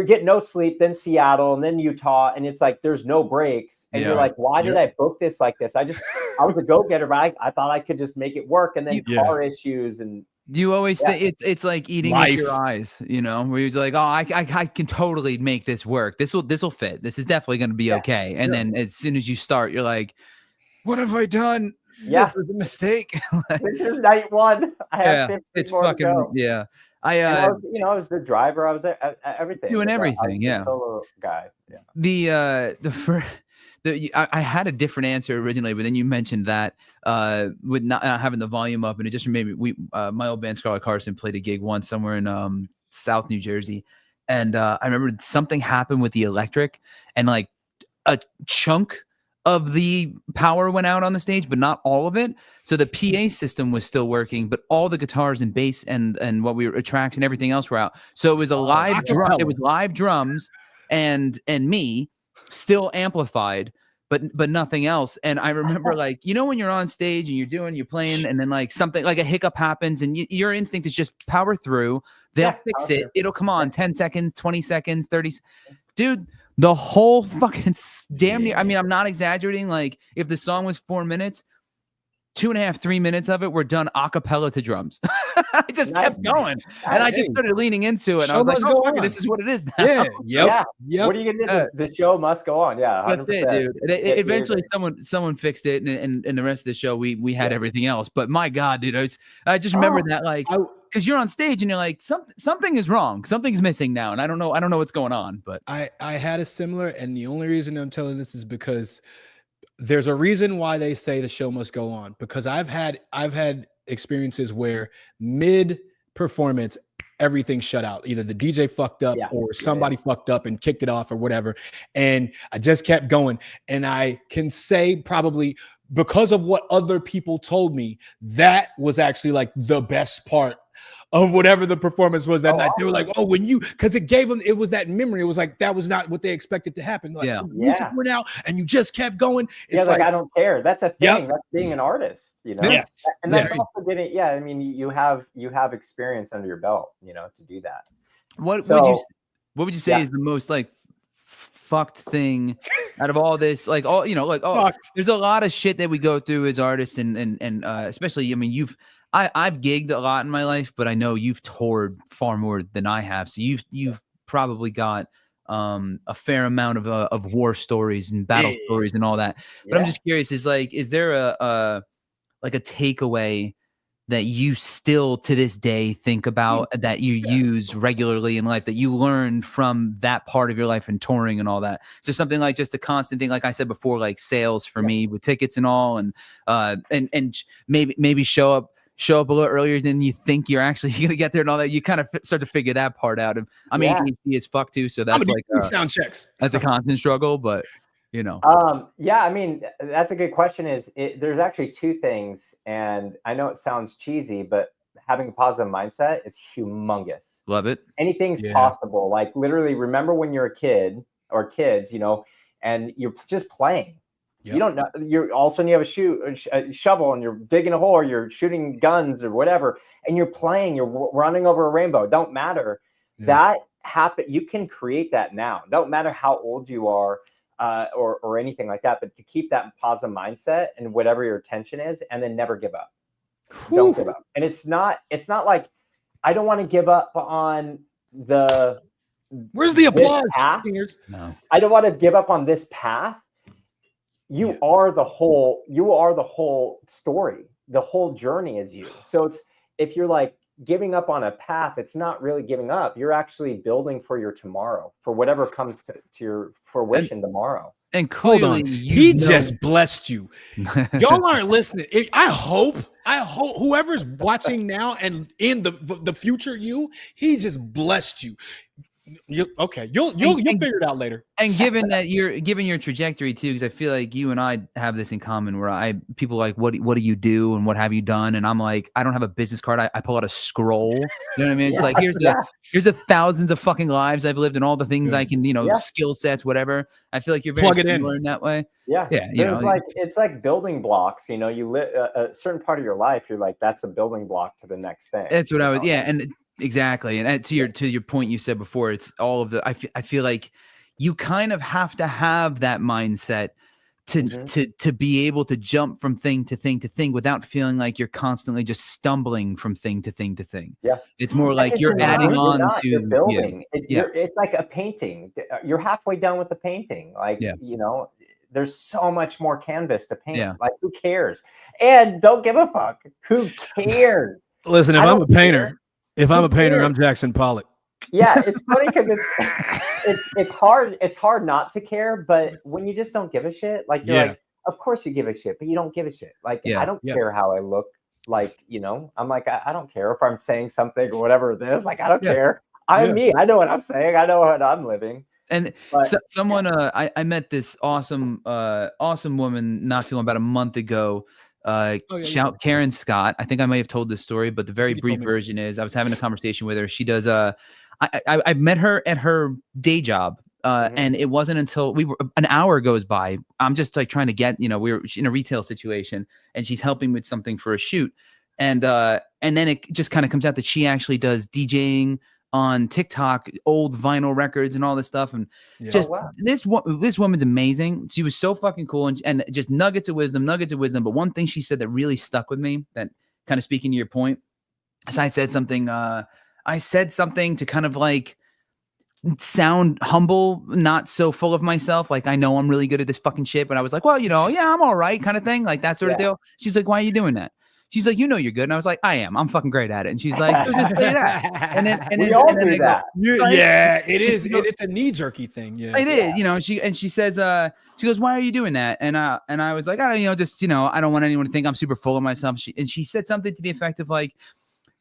get no sleep, then Seattle and then Utah. And it's like, there's no breaks. And you're like, why did I book this like this? I was a go-getter, but I thought I could just make it work. And then car issues and, you always think it's like eating with your eyes, where you're like, oh, I can totally make this work. This will fit. This is definitely going to be okay. And then as soon as you start, you're like, what have I done? Yeah, this was a mistake. This is night 1. I have 50 it's more fucking to go. I was the driver. I was everything doing everything. I was the solo guy. I had a different answer originally, but then you mentioned that with not having the volume up, and it just made me. My old band Scarlet Carson played a gig once somewhere in South New Jersey, and I remember something happened with the electric, and like a chunk of the power went out on the stage, but not all of it. So the PA system was still working, but all the guitars and bass and what we were tracks and everything else were out. So it was a live drum. It was live drums and me. Still amplified, but nothing else. And I remember, like, when you're on stage and you're playing, and then like something like a hiccup happens, and your instinct is just power through. They'll fix it. It'll come on 10 seconds, 20 seconds, 30. Dude, the whole fucking damn near. I mean, I'm not exaggerating. Like, if the song was 4 minutes, 2.5, 3 minutes of it were done a cappella to drums. I just kept going, and I just started leaning into it. And I was like, "Oh, this is what it is now." Yep. What are you gonna do? The show must go on. Yeah, 100%. That's it, dude. Eventually, someone fixed it, and the rest of the show, we had everything else. But my God, dude, I just remember that, like, because you're on stage and you're like, something is wrong, something's missing now, and I don't know what's going on. But I had a similar, and the only reason I'm telling this is because there's a reason why they say the show must go on, because I've had experiences where mid performance everything shut out. Either the DJ fucked up or somebody fucked up and kicked it off or whatever. And I just kept going. And I can say probably because of what other people told me, that was actually like the best part of whatever the performance was that night. They were like, oh, because it gave them, it was that memory. It was like, that was not what they expected to happen. Like, music went out and you just kept going. It's like, I don't care. That's a thing. That's being an artist, Yes. And that's also getting, I mean, you have experience under your belt, to do that. What would you say is the most like fucked thing out of all this? Like, all, there's a lot of shit that we go through as artists, and especially, I mean, I've gigged a lot in my life, but I know you've toured far more than I have. So you've probably got a fair amount of war stories and battle stories and all that. But I'm just curious, is there a takeaway that you still to this day think about, that you use regularly in life, that you learned from that part of your life and touring and all that? So something like just a constant thing, like I said before, like sales for me with tickets and all, and maybe show up a little earlier than you think you're actually going to get there and all that. You kind of start to figure that part out. And I mean, ADHD is fuck too. So that's like sound checks. That's a constant struggle, but You know. Yeah, I mean, that's a good question. There's actually two things, and I know it sounds cheesy, but having a positive mindset is humongous. Love it. Anything's possible. Like literally, remember when you're a kid or kids, you know, and you're just playing. Yep. You don't know. You're all of a sudden you have a shovel and you're digging a hole, or you're shooting guns or whatever, and you're playing. You're running over a rainbow. Don't matter. Yeah. That happen. You can create that now. Don't matter how old you are. Or anything like that, but to keep that positive mindset and whatever your attention is, and then never give up. Whew. Don't give up. And it's not like I don't want to give up on the. Where's the applause? No. I don't want to give up on this path. You are the whole. You are the whole story. The whole journey is you. So it's if you're like giving up on a path, it's not really giving up. You're actually building for your tomorrow, for whatever comes to your fruition tomorrow. And clearly, he just blessed you. Y'all aren't listening. I hope whoever's watching now and in the future he just blessed you. You'll figure it out later. And given your trajectory too, because I feel like you and I have this in common, where people are like, what do you do and what have you done? And I'm like, I don't have a business card. I pull out a scroll. You know what I mean? It's like here's the thousands of fucking lives I've lived and all the things I can, skill sets, whatever. I feel like you're very similar in that way. Yeah. It's like building blocks. You know, you live a certain part of your life. You're like, that's a building block to the next thing. That's what I was. Yeah, and. Exactly. And to your point you said before, it's all of the I feel like you kind of have to have that mindset to be able to jump from thing to thing to thing without feeling like you're constantly just stumbling from thing to thing to thing. Yeah. It's more like you're adding on to you're building. It's like a painting. You're halfway done with the painting. Like, there's so much more canvas to paint. Like, who cares? And don't give a fuck. Who cares? Listen, if I'm a painter, I'm Jackson Pollock. Yeah, it's funny because it's hard. It's hard not to care, but when you just don't give a shit, like you're like, of course you give a shit, but you don't give a shit. Like I don't care how I look. Like, I'm like, I don't care if I'm saying something or whatever it is. Like, I don't care. I'm me. I know what I'm saying. I know what I'm living. And someone, I met this awesome woman not too long, about a month ago. Shout Karen Scott. I think I may have told this story, but the very brief version is I was having a conversation with her. She does I met her at her day job, and it wasn't until an hour goes by. I'm just like trying to get, we're in a retail situation, and she's helping with something for a shoot, and then it just kind of comes out that she actually does DJing on TikTok, old vinyl records and all this stuff. And this woman's amazing. She was so fucking cool, and just nuggets of wisdom. But one thing she said that really stuck with me, that kind of speaking to your point, is I said something to kind of like sound humble, not so full of myself. Like, I know I'm really good at this fucking shit, but I was like, well, I'm all right, kind of thing. Like that sort of deal. She's like, why are you doing that? She's like, you're good. And I was like, I am. I'm fucking great at it. And she's like, so just say that. And then we all do that. It is. It's a knee jerky thing. Yeah, it is. She says, she goes, why are you doing that? And I was like, I don't want anyone to think I'm super full of myself. She said something to the effect of like,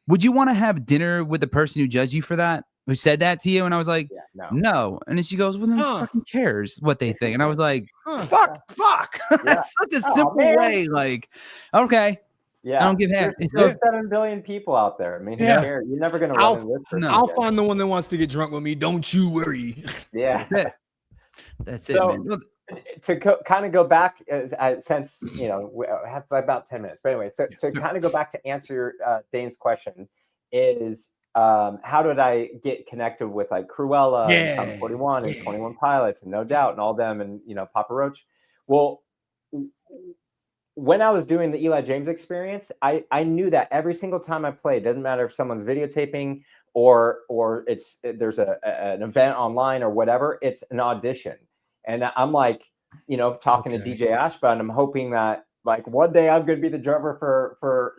would you want to have dinner with the person who judged you for that? Who said that to you? And I was like, no. And then she goes, well, then who fucking cares what they think? And I was like, fuck. That's such a simple way. Like, okay. Yeah, I don't give half. There's 7 billion people out there. I mean, you're never going to run in this. I'll find the one that wants to get drunk with me. Don't you worry. Yeah. That's it, man. To kind of go back, since, we have about 10 minutes. But anyway, so to kind of go back to answer Dayne's question is, how did I get connected with like Cruella and Sum 41 and 21 Pilots and No Doubt and all them and, Papa Roach? Well, when I was doing the Eli James experience, I knew that every single time I played, doesn't matter if someone's videotaping or there's an event online or whatever, it's an audition. And I'm like, talking to DJ Ashba, and I'm hoping that like one day I'm going to be the drummer for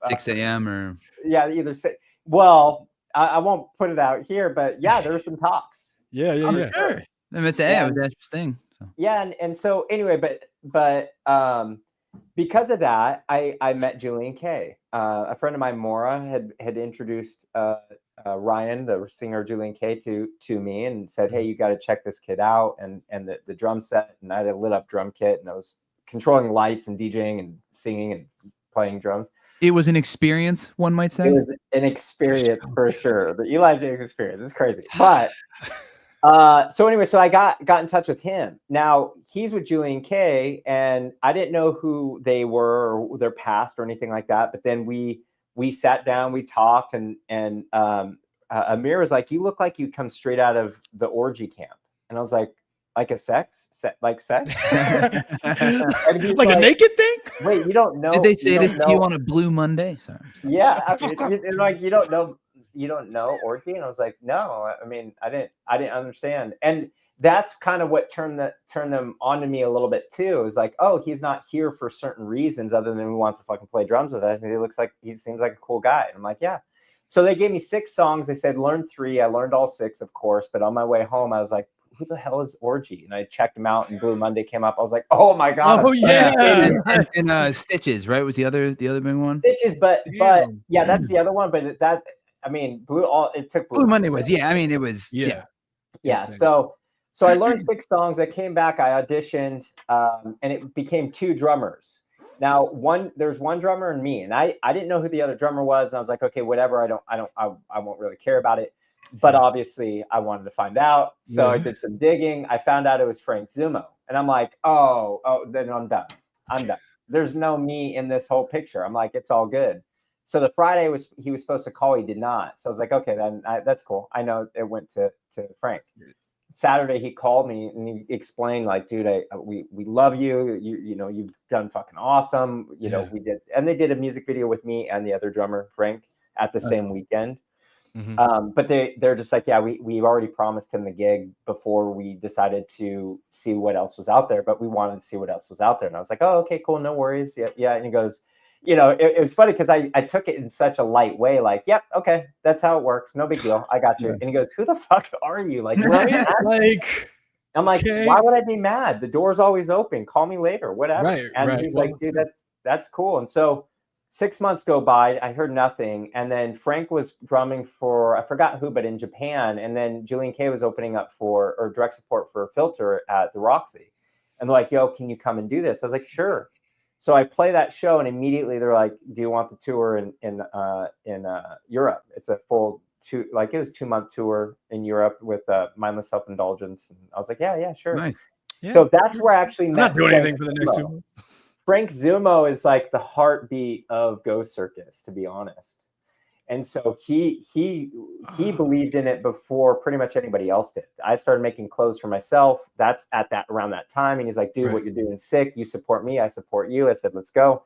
6 a.m. or either say, well, I won't put it out here, but there were some talks. Yeah. Sure. It was interesting. So. Yeah, and so anyway, but because of that, I met Julian Kay. A friend of mine, Maura, had introduced Ryan, the singer Julian K, to me and said, "Hey, you got to check this kid out." And the drum set, and I had a lit up drum kit, and I was controlling lights and DJing and singing and playing drums. It was an experience, one might say. It was an experience for sure. The Eli James experience is crazy. But so anyway, so I got in touch with him. Now he's with Julian K, and I didn't know who they were or their past or anything like that. But then we sat down, we talked, and Amir was like, "You look like you come straight out of the orgy camp." And I was like sex? And he's like a naked thing? Wait, you don't know? Did they say this to you on a Blue Monday? Sorry. Yeah, like you don't know orgy, and I was like, no, I mean, I didn't understand, and that's kind of what turned them onto me a little bit too. It was like, oh, he's not here for certain reasons other than he wants to fucking play drums with us, and he seems like a cool guy. And I'm like, yeah. So they gave me 6 songs. They said learn 3. I learned all 6, of course, but on my way home, I was like, who the hell is Orgy? And I checked them out, and Blue Monday came up. I was like, oh my god. Oh yeah. And Stitches, right? Was the other big one? Stitches, but yeah, that's the other one. But it took Blue Monday was, yeah. I mean, it was, yeah. So I learned 6 songs. I came back, I auditioned, and it became 2 drummers. Now there's one drummer and me, and I didn't know who the other drummer was, and I was like, okay, whatever. I won't really care about it. But obviously I wanted to find out. So I did some digging. I found out it was Frank Zumo. And I'm like, oh, then I'm done. There's no me in this whole picture. I'm like, it's all good. So the Friday he was supposed to call. He did not. So I was like, okay, then that's cool. I know it went to Frank. Saturday he called me and he explained, like, dude, we love you. You know, you've done fucking awesome. You know, we did. And they did a music video with me and the other drummer, Frank, at the same weekend. Mm-hmm. But they're just like, yeah, we already promised him the gig before we decided to see what else was out there, but we wanted to see what else was out there. And I was like, oh, okay, cool. No worries. Yeah. And he goes, you know, it was funny because I took it in such a light way, like, yep. Okay. That's how it works. No big deal. I got you. And he goes, who the fuck are you? Like, I'm like, okay. Why would I be mad? The door's always open. Call me later, whatever. He's like, dude, that's cool. And so 6 months go by, I heard nothing. And then Frank was drumming for, I forgot who, but in Japan. And then Julian K was opening up or direct support for Filter at the Roxy. And they're like, yo, can you come and do this? I was like, sure. So I play that show, and immediately they're like, do you want the tour in Europe? It's a full it was a 2-month tour in Europe with Mindless Self-Indulgence. And I was like, yeah, sure. Nice. Yeah. So that's where I actually met. I'm not doing anything for the next 2 months. Frank Zumo is like the heartbeat of Ghost Circus, to be honest. And so he believed in it before pretty much anybody else did. I started making clothes for myself. That's around that time. And he's like, dude, what you're doing is sick. You support me. I support you. I said, let's go.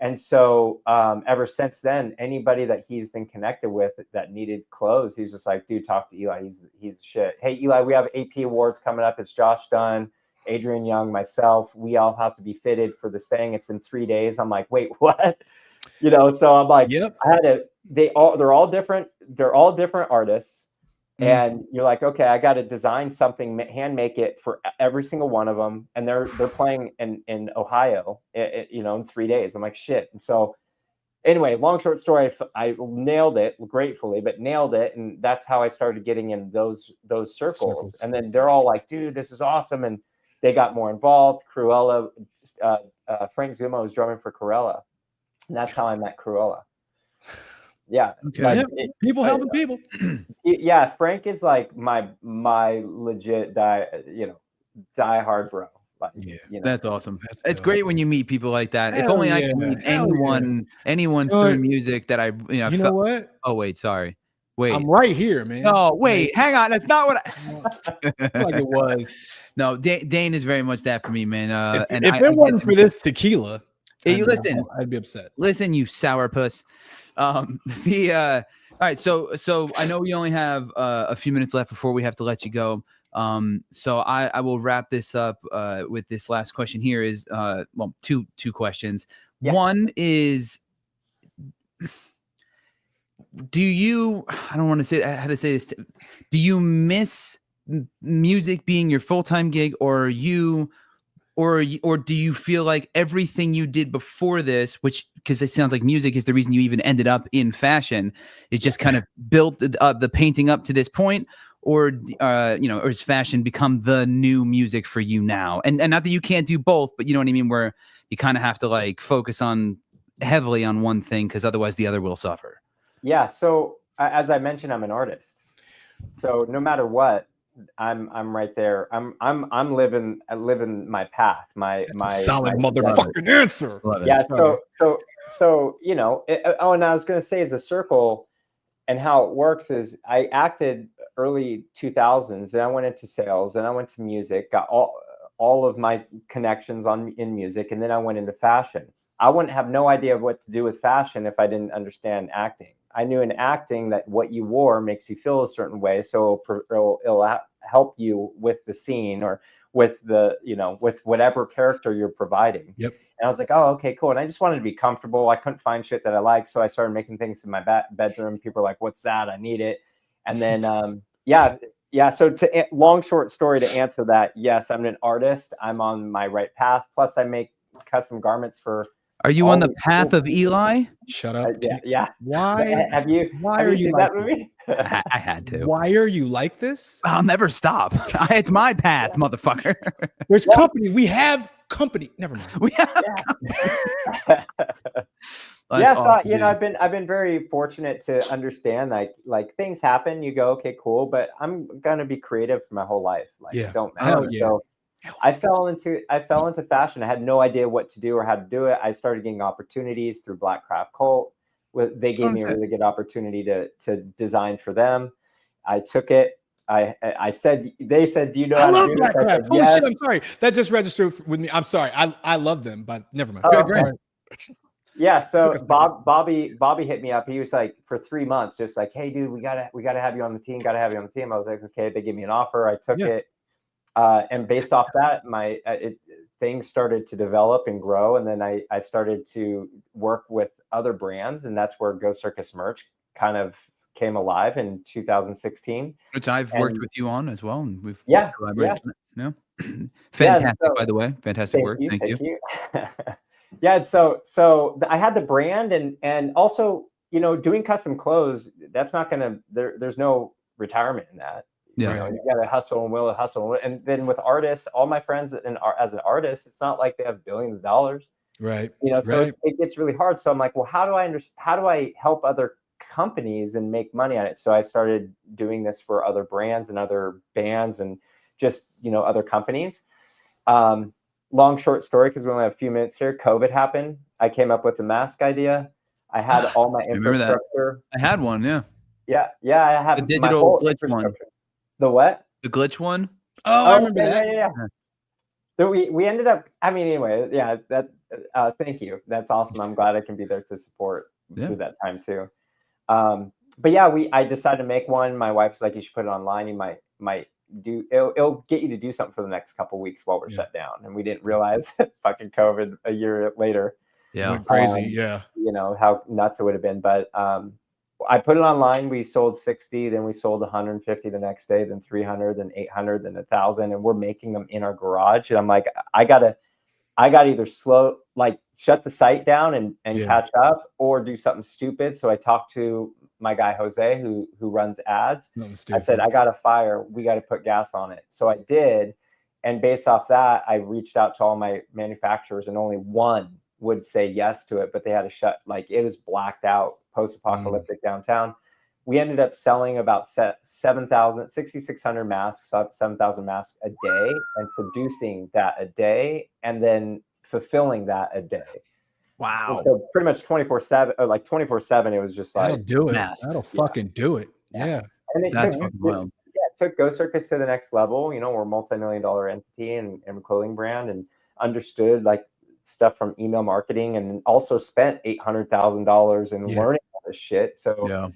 And so ever since then, anybody that he's been connected with that needed clothes, he's just like, dude, talk to Eli. He's the shit. Hey, Eli, we have AP Awards coming up. It's Josh Dunn, Adrian Young, myself. We all have to be fitted for this thing. It's in 3 days. I'm like, wait, what? You know, so I'm like, yep. They're all different. They're all different artists. And you're like, okay, I got to design something, hand make it for every single one of them. And they're playing in Ohio, in 3 days. I'm like, shit. And so anyway, long, short story, I nailed it, gratefully, but nailed it. And that's how I started getting in those circles. And then they're all like, dude, this is awesome. And they got more involved. Cruella, Frank Zumo was drumming for Cruella. And that's how I met Cruella. Yeah. Okay. People helping people. Yeah. Frank is like my legit diehard bro. Like, that's awesome. It's great when you meet people like that. If only I could meet anyone through music that I, you know what? Oh, wait, sorry. Wait. I'm right here, man. No, wait, hang on. That's not what like it was. No, Dayne is very much that for me, man. If it wasn't for this tequila, listen, I'd be upset. Listen, you sourpuss. All right, so I know we only have a few minutes left before we have to let you go. So I will wrap this up with this last question here is two questions. Yeah. One is, do you, I don't want to say how to say this, do you miss music being your full-time gig, or are you or do you feel like everything you did before this, which, because it sounds like music is the reason you even ended up in fashion, it just kind of built the painting up to this point, or or has fashion become the new music for you now? And not that you can't do both, but you know what I mean, where you kind of have to like focus on heavily on one thing because otherwise the other will suffer. Yeah. So as I mentioned, I'm an artist. So no matter what, I'm right there. I'm living my path. My solid motherfucking answer. Yeah. So and I was gonna say, as a circle, and how it works is I acted early 2000s, and I went into sales, and I went to music, got all of my connections in music, and then I went into fashion. I wouldn't have no idea what to do with fashion if I didn't understand acting. I knew in acting that what you wore makes you feel a certain way, so it'll help you with the scene or with the with whatever character you're providing. Yep. And I was like, oh, okay, cool. And I just wanted to be comfortable. I couldn't find shit that I liked, so I started making things in my bedroom. People were like, "What's that? I need it." And then So long short story to answer that, yes, I'm an artist. I'm on my right path. Plus, I make custom garments for. Are you on the path of Eli? Shut up. Yeah. Why? Have you seen that movie? I had to. Why are you like this? I'll never stop. It's my path, motherfucker. There's company. We have company. Never mind. We have company. Yes, awesome, I've been very fortunate to understand like things happen. You go, okay, cool, but I'm gonna be creative for my whole life. Like, it don't matter. So I fell into fashion. I had no idea what to do or how to do it. I started getting opportunities through Black Craft Cult. They gave me a really good opportunity to design for them. I took it. They said, do you know how to do this? I said, yes. Shit, I'm sorry. That just registered with me. I'm sorry. I love them, but never mind. Okay. Yeah. So Bobby hit me up. He was like, for 3 months, just like, hey, dude, we gotta have you on the team. Gotta have you on the team. I was like, okay. They gave me an offer. I took it. And based off that, things started to develop and grow. And then I started to work with other brands, and that's where Go Circus merch kind of came alive in 2016. Which I've worked with you on as well, and we've collaborated. Yeah. Fantastic, by the way. Fantastic work. Thank you. Yeah. So I had the brand, and also, doing custom clothes, that's not gonna. There's no retirement in that. Yeah. You got to hustle and will it hustle. And then with artists, all my friends as an artist, it's not like they have billions of dollars. Right. So it gets really hard. So I'm like, well, how do I help other companies and make money on it? So I started doing this for other brands and other bands and just, other companies. Long short story, because we only have a few minutes here. COVID happened. I came up with the mask idea. I had all my infrastructure. I had one. Yeah. Yeah. I have the digital glitch one. The what? The glitch one? Oh, I remember that. Yeah. So we ended up, anyway, yeah, that thank you. That's awesome. I'm glad I can be there to support through that time too. But yeah, I decided to make one. My wife's like, you should put it online. You might do it'll get you to do something for the next couple of weeks while we're shut down. And we didn't realize fucking COVID a year later. Yeah. Crazy. How nuts it would have been. But I put it online. We sold 60, then we sold 150 the next day, then 300, then 800, then 1,000, and we're making them in our garage. And I'm like, I gotta either shut the site down and catch up, or do something stupid. So I talked to my guy Jose, who runs ads. I said, I got a fire. We got to put gas on it. So I did, and based off that, I reached out to all my manufacturers, and only one would say yes to it, but they had to shut. Like, it was blacked out. Post-apocalyptic downtown. We ended up selling about 6,600 masks, 7,000 masks a day, and producing that a day, and then fulfilling that a day. Wow. And so pretty much 24/7, or like 24/7, it was just like, that'll do it. That'll fucking do it. Yeah. And it took Go Circus to the next level. We're a multi-million-dollar entity and clothing brand, and understood like stuff from email marketing, and also spent $800,000 in learning all this shit. So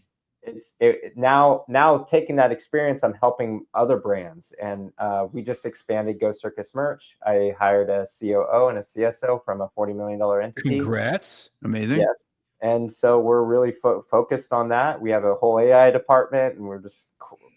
now taking that experience, I'm helping other brands, and we just expanded Go Circus merch. I hired a COO and a CSO from a $40 million entity. Congrats. Amazing. Yes. And so we're really focused on that. We have a whole AI department, and we're just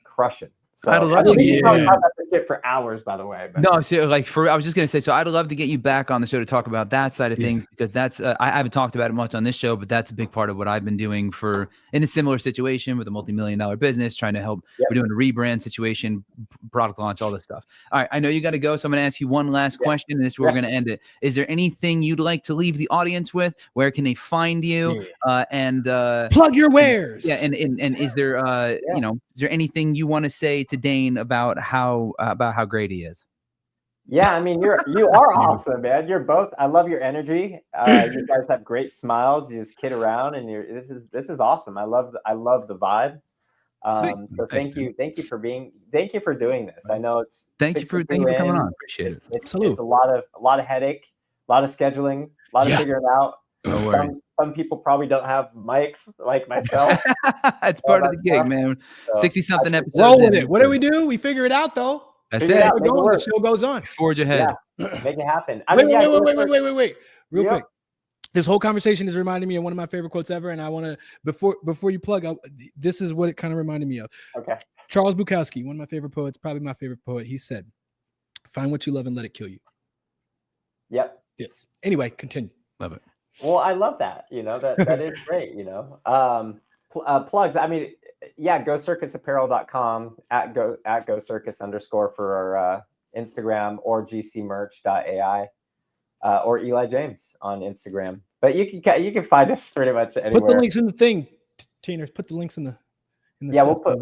crushing. So I'd love I mean, to we get can probably you. talk about this shit for hours, by the way. But. No, so like I was just gonna say, so I'd love to get you back on the show to talk about that side of things because that's I haven't talked about it much on this show, but that's a big part of what I've been doing for in a similar situation with a multi-million-dollar business, trying to help. Yep. We're doing a rebrand situation, product launch, all this stuff. All right, I know you got to go, so I'm gonna ask you one last question, and this is where we're gonna end it. Is there anything you'd like to leave the audience with? Where can they find you? And plug your wares. Yeah, and is there you know, is there anything you want to say to Dayne about how great he is? Yeah, I mean, you are awesome, man. You're both. I love your energy. You guys have great smiles. You just kid around, and this is awesome. I love the vibe. So thank you for doing this. I know it's thank you for coming on. Appreciate it. It's a lot of headache, a lot of scheduling, a lot of figuring out. Some people probably don't have mics like myself. That's part of the gig, man. So 60-something episodes. Roll with it. What do we do? We figure it out, though. That's Figure it. out, the show goes on. Forge ahead. Yeah, make it happen. Wait. Real quick. This whole conversation is reminding me of one of my favorite quotes ever, and I want to before you plug, this is what it kind of reminded me of. Okay. Charles Bukowski, one of my favorite poets, probably my favorite poet. He said, "Find what you love and let it kill you." Yep. Yes. Anyway, continue. Love it. Well, I love that. You know, that is great. You know, plugs. I mean, yeah, GoCircusApparel.com @go @GoCircus_ for our Instagram, or GCmerch.ai, or Eli James on Instagram. But you can find us pretty much anywhere. Put the links in the thing, Tina. Put the links in the. Yeah, we'll put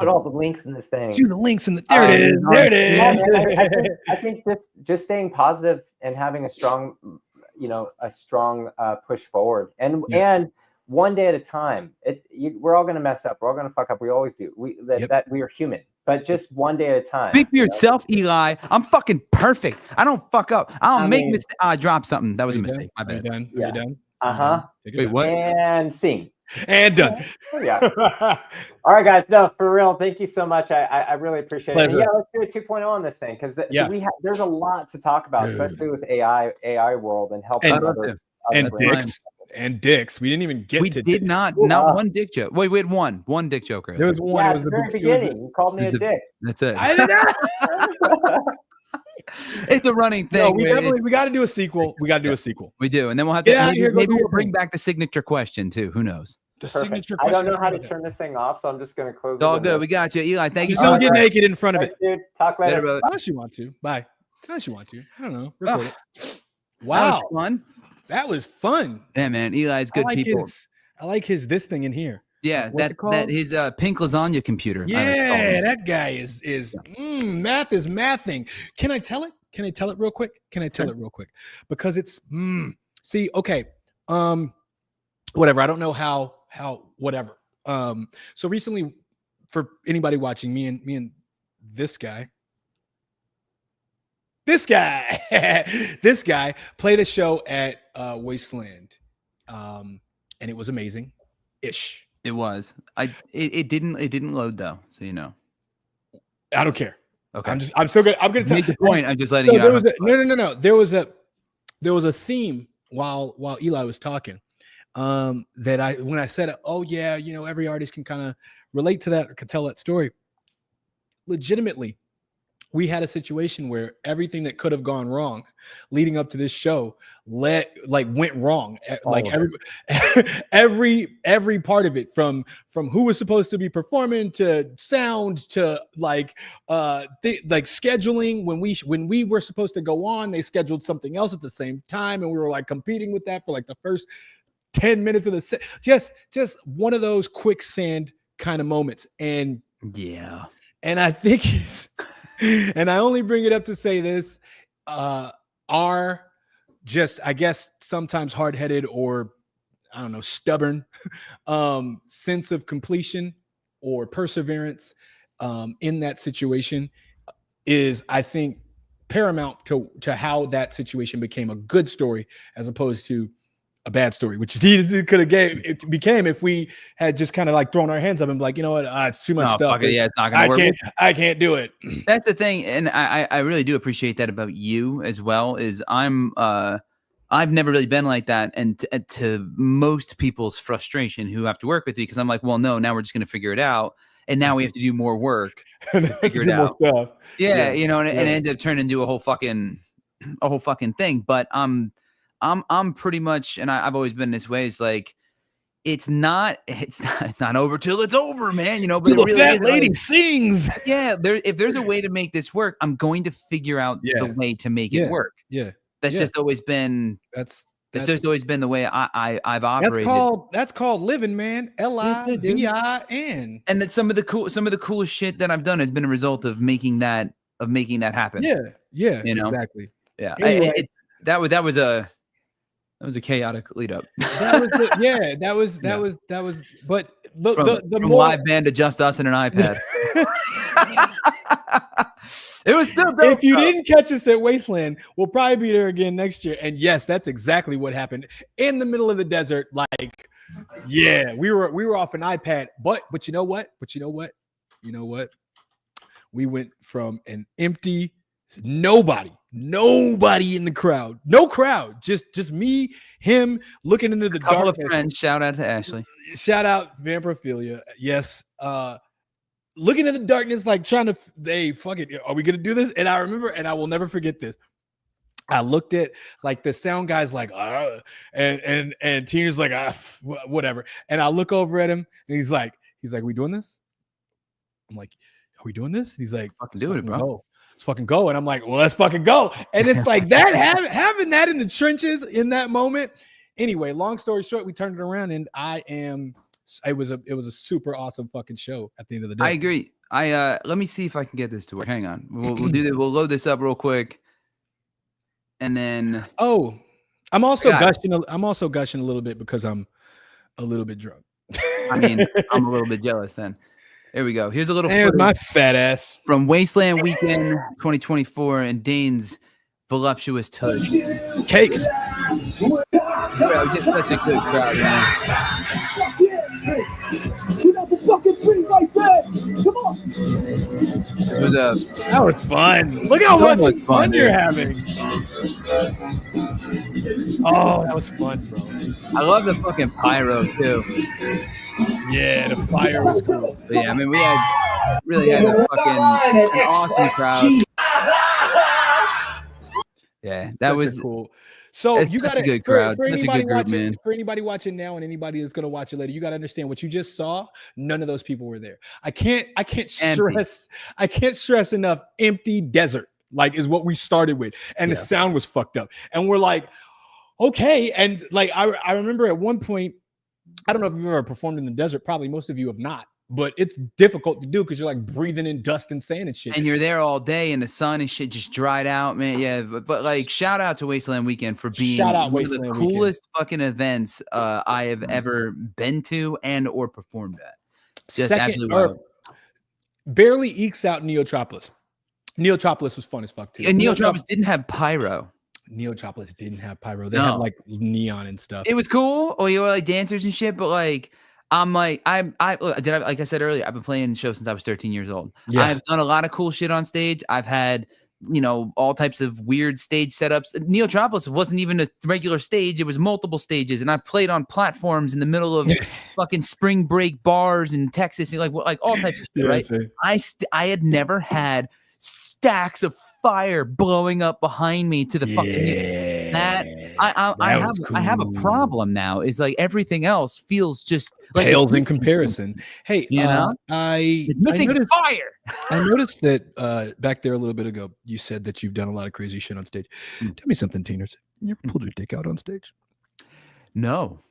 all the links in this thing. Do the links in the. There it is. There it is. Yeah, I think just staying positive and having a strong, push forward, and one day at a time. We're all gonna mess up. We're all gonna fuck up. We always do. We are human, but just one day at a time. Speak for yourself, Eli. I'm fucking perfect. I don't fuck up. I don't make mistakes. I drop something. That was a mistake. My bad. Are you done? Wait, what? And scene. And done. Yeah. All right, guys. No, for real. Thank you so much. I really appreciate it. And yeah, let's do a 2.0 on this thing, because there's a lot to talk about, especially with AI world and helping other dicks. And dicks. We didn't even get to. We did not one dick joke. Wait, we had one dick joke. There was one. Yeah, at the very beginning. You called me a dick. That's it. I didn't know. It's a running thing. No, we got to do a sequel. We We do, and then we'll have to. Maybe we'll bring back the signature question too. Who knows? The signature question. I don't know how to turn this thing off, so I'm just going to close. It's all good. We got you, Eli. Thank you. Just don't get naked in front of it, dude. Talk later. Unless you want to. Bye. Unless you want to. I don't know. Record it. Wow, that was fun. Yeah, man. Eli's good people. I like his this thing in here. Yeah, that his pink lasagna computer. Yeah, that guy is math is mathing. Can I tell it? Can I tell it real quick? Because it's see, okay. Whatever. I don't know how whatever. So recently, for anybody watching, me and this guy played a show at Wasteland. And it was amazing. Ish. It was. It didn't load though, so you know. I don't care. Okay. I'm still good. I'm gonna make the point. I'm just letting you know. No. There was a theme while Eli was talking. That when I said, oh yeah, every artist can kind of relate to that or can tell that story. Legitimately, we had a situation where everything that could have gone wrong leading up to this show went wrong. Like every part of it, from who was supposed to be performing to sound to scheduling. When we were supposed to go on, they scheduled something else at the same time, and we were competing with that for the first 10 minutes of the set. Just one of those quicksand kind of moments. And yeah, and I think and I only bring it up to say this, are just, I guess, sometimes hard-headed or, I don't know, stubborn sense of completion or perseverance in that situation is, I think, paramount to how that situation became a good story as opposed to a bad story, which it became if we had just kind of thrown our hands up and be like, you know what, it's too much stuff. It's not gonna work. I can't do it. That's the thing, and I really do appreciate that about you as well. Is I've never really been like that, and to most people's frustration who have to work with me, because I'm like, well, no, now we're just gonna figure it out. and now we have to do more work And to figure it do more out. stuff. Yeah, you know, and it ended up turning into a whole fucking thing. But I'm pretty much, and I've always been this way. It's like it's not over till it's over, man. You know, but Till it really that is, lady like, sings. yeah, if there's a way to make this work, I'm going to figure out the way to make it work. Yeah, that's just always been that's just always been the way I've operated. That's called living, man. LIVIN. And that some of the coolest shit that I've done has been a result of making that happen. Yeah, you know, exactly. Yeah, Anyway. that was a chaotic lead up. That was but the from more live band to just us and an iPad. It was still dope. If you didn't catch us at Wasteland, we'll probably be there again next year. And yes, that's exactly what happened in the middle of the desert. Like, yeah, we were off an iPad, but you know what? We went from an empty nobody in the crowd, no crowd, just me, him looking into the couple darkness. of friends. Shout out to Ashley. Shout out Vamprophilia. Yes. Looking at the darkness, like trying to, hey, fuck it. Are we going to do this? And I remember, and I will never forget this. I looked at like the sound guy's like, and Tina's like, whatever. And I look over at him and he's like, we doing this? I'm like, are we doing this? He's like, fucking do it, bro. Go. Let's fucking go. And I'm like, well, let's fucking go. And it's like that, having that in the trenches in that moment. Anyway, long story short, we turned it around and it was a super awesome fucking show at the end of the day. I agree. Let me see if I can get this to work. Hang on. We'll do that. We'll load this up real quick. And then I'm also gushing a little bit because I'm a little bit drunk. I mean, I'm a little bit jealous then. There we go. Here's a little footage my fat ass from Wasteland Weekend 2024 and Dayne's voluptuous touch. Cakes. Well, just such a good crowd, man. That was fun. Look how much fun you're having. Oh, that was fun, bro. I love the fucking pyro too. Yeah, the fire was cool. But yeah, I mean, we really had an awesome crowd. Yeah, that was cool. So you got a good crowd. That's a good group, watching, man. For anybody watching now and anybody that's going to watch it later, you got to understand what you just saw. None of those people were there. I can't stress enough. Empty desert, like, is what we started with, and the sound was fucked up. And we're like, okay. And like, I remember at one point, I don't know if you've ever performed in the desert. Probably most of you have not. But it's difficult to do because you're like breathing in dust and sand and shit. And you're there all day and the sun and shit just dried out, man. Yeah, but like shout out to Wasteland Weekend for being one of the coolest fucking events I have ever been to and or performed at. Just absolutely wild. Barely ekes out Neotropolis. Neotropolis was fun as fuck too. And Neotropolis didn't have pyro. Neotropolis didn't have pyro. They had like neon and stuff. It was cool. Oh, you were like dancers and shit, but like like I said earlier, I've been playing shows since I was 13 years old. Yeah. I've done a lot of cool shit on stage. I've had, all types of weird stage setups. Neotropolis wasn't even a regular stage. It was multiple stages. And I played on platforms in the middle of fucking spring break bars in Texas, like all types of shit, right? I had never had stacks of fire blowing up behind me to the fucking I have a problem now. Is like everything else feels just like pales in comparison. Hey, it's missing fire. I noticed that back there a little bit ago, you said that you've done a lot of crazy shit on stage. Tell me something, Teeners. You ever pulled your dick out on stage? No.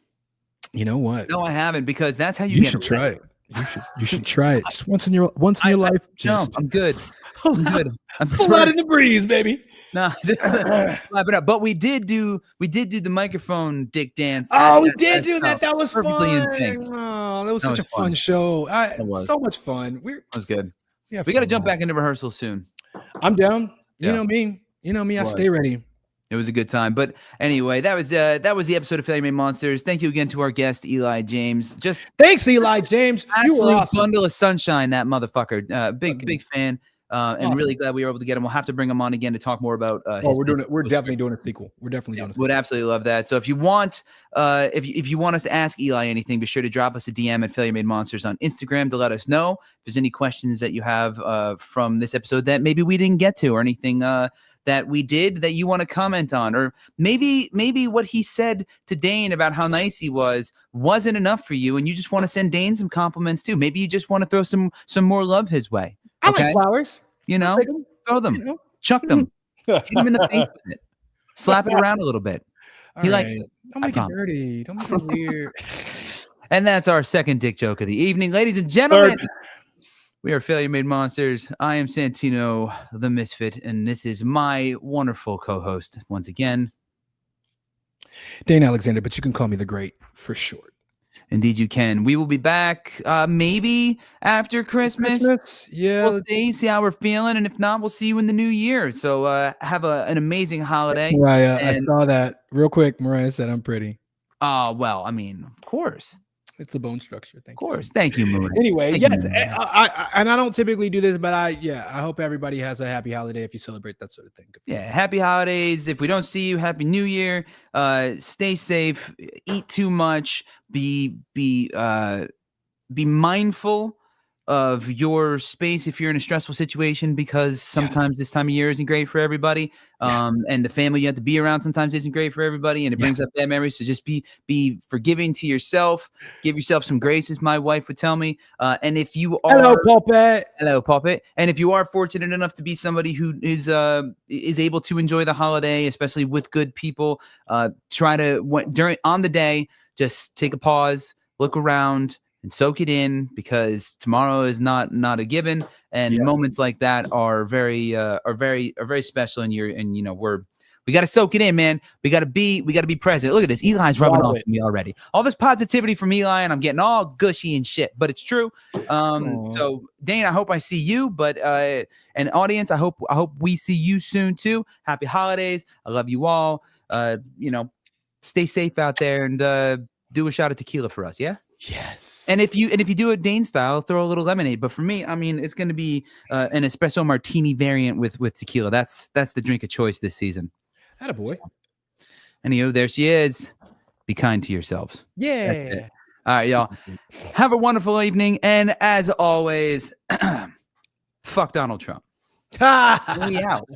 You know what? No, I haven't, because that's how you get should try it. You should try it just once in your life. I'm good. I'm good. I'm full out in the breeze, baby. No, but we did do the microphone dick dance. We did do that. That was perfectly insane. Oh, that was such a fun show. So much fun. It was good. Yeah, we got to jump back into rehearsal soon. I'm down. You know me. I stay ready. It was a good time. But anyway, that was the episode of FMM Monsters. Thank you again to our guest, ELI James. Thanks, ELI James. You were awesome. Bundle of sunshine, that motherfucker. Big fan. and really glad we were able to get him. We'll have to bring him on again to talk more about. We're doing it. We're definitely doing a sequel. We're definitely doing a sequel. Would absolutely love that. So if you want, if you want us to ask Eli anything, be sure to drop us a DM at Failure Made Monsters on Instagram to let us know if there's any questions that you have from this episode that maybe we didn't get to, or anything that we did that you want to comment on, or maybe what he said to Dayne about how nice he wasn't enough for you, and you just want to send Dayne some compliments too. Maybe you just want to throw some more love his way. I like flowers. Throw them, chuck them, hit him in the face with it, slap it around a little bit. He likes it. Don't make it dirty. Don't make it weird. And that's our second dick joke of the evening, ladies and gentlemen. We are Failure Made Monsters. I am Santino, the Misfit, and this is my wonderful co-host once again, Dayne Alexander, but you can call me the Great for short. Indeed, you can. We will be back maybe after Christmas. Yeah. We'll see how we're feeling, and if not, we'll see you in the new year. So have an amazing holiday. Mariah, I saw that real quick. Mariah said I'm pretty. Oh, well, I mean, of course. It's the bone structure. Of course. Thank you, Moon. Anyway, yes. I don't typically do this, but I hope everybody has a happy holiday if you celebrate that sort of thing. Yeah, happy holidays. If we don't see you, happy New Year. Stay safe. Eat too much. Be mindful of your space if you're in a stressful situation, because sometimes this time of year isn't great for everybody. And the family you have to be around sometimes isn't great for everybody, and it brings up bad memories. So just be forgiving to yourself. Give yourself some grace, as my wife would tell me. And if you are hello, Puppet. And if you are fortunate enough to be somebody who is able to enjoy the holiday, especially with good people, try to on the day, just take a pause, look around, and soak it in, because tomorrow is not a given, and moments like that are very special. And we got to soak it in, man. We got to be present. Look at this. Eli's rubbing off me already. All this positivity from Eli, and I'm getting all gushy and shit, but it's true. So Dayne, I hope I see you, but and audience, I hope we see you soon too. Happy holidays. I love you all. Stay safe out there, and do a shot of tequila for us. Yeah. Yes. And if you do it Dayne style, throw a little lemonade. But for me, I mean, it's going to be an espresso martini variant with tequila. That's the drink of choice this season. Attaboy. Anywho, there she is. Be kind to yourselves. Yeah. All right, y'all. Have a wonderful evening. And as always, fuck Donald Trump. We out.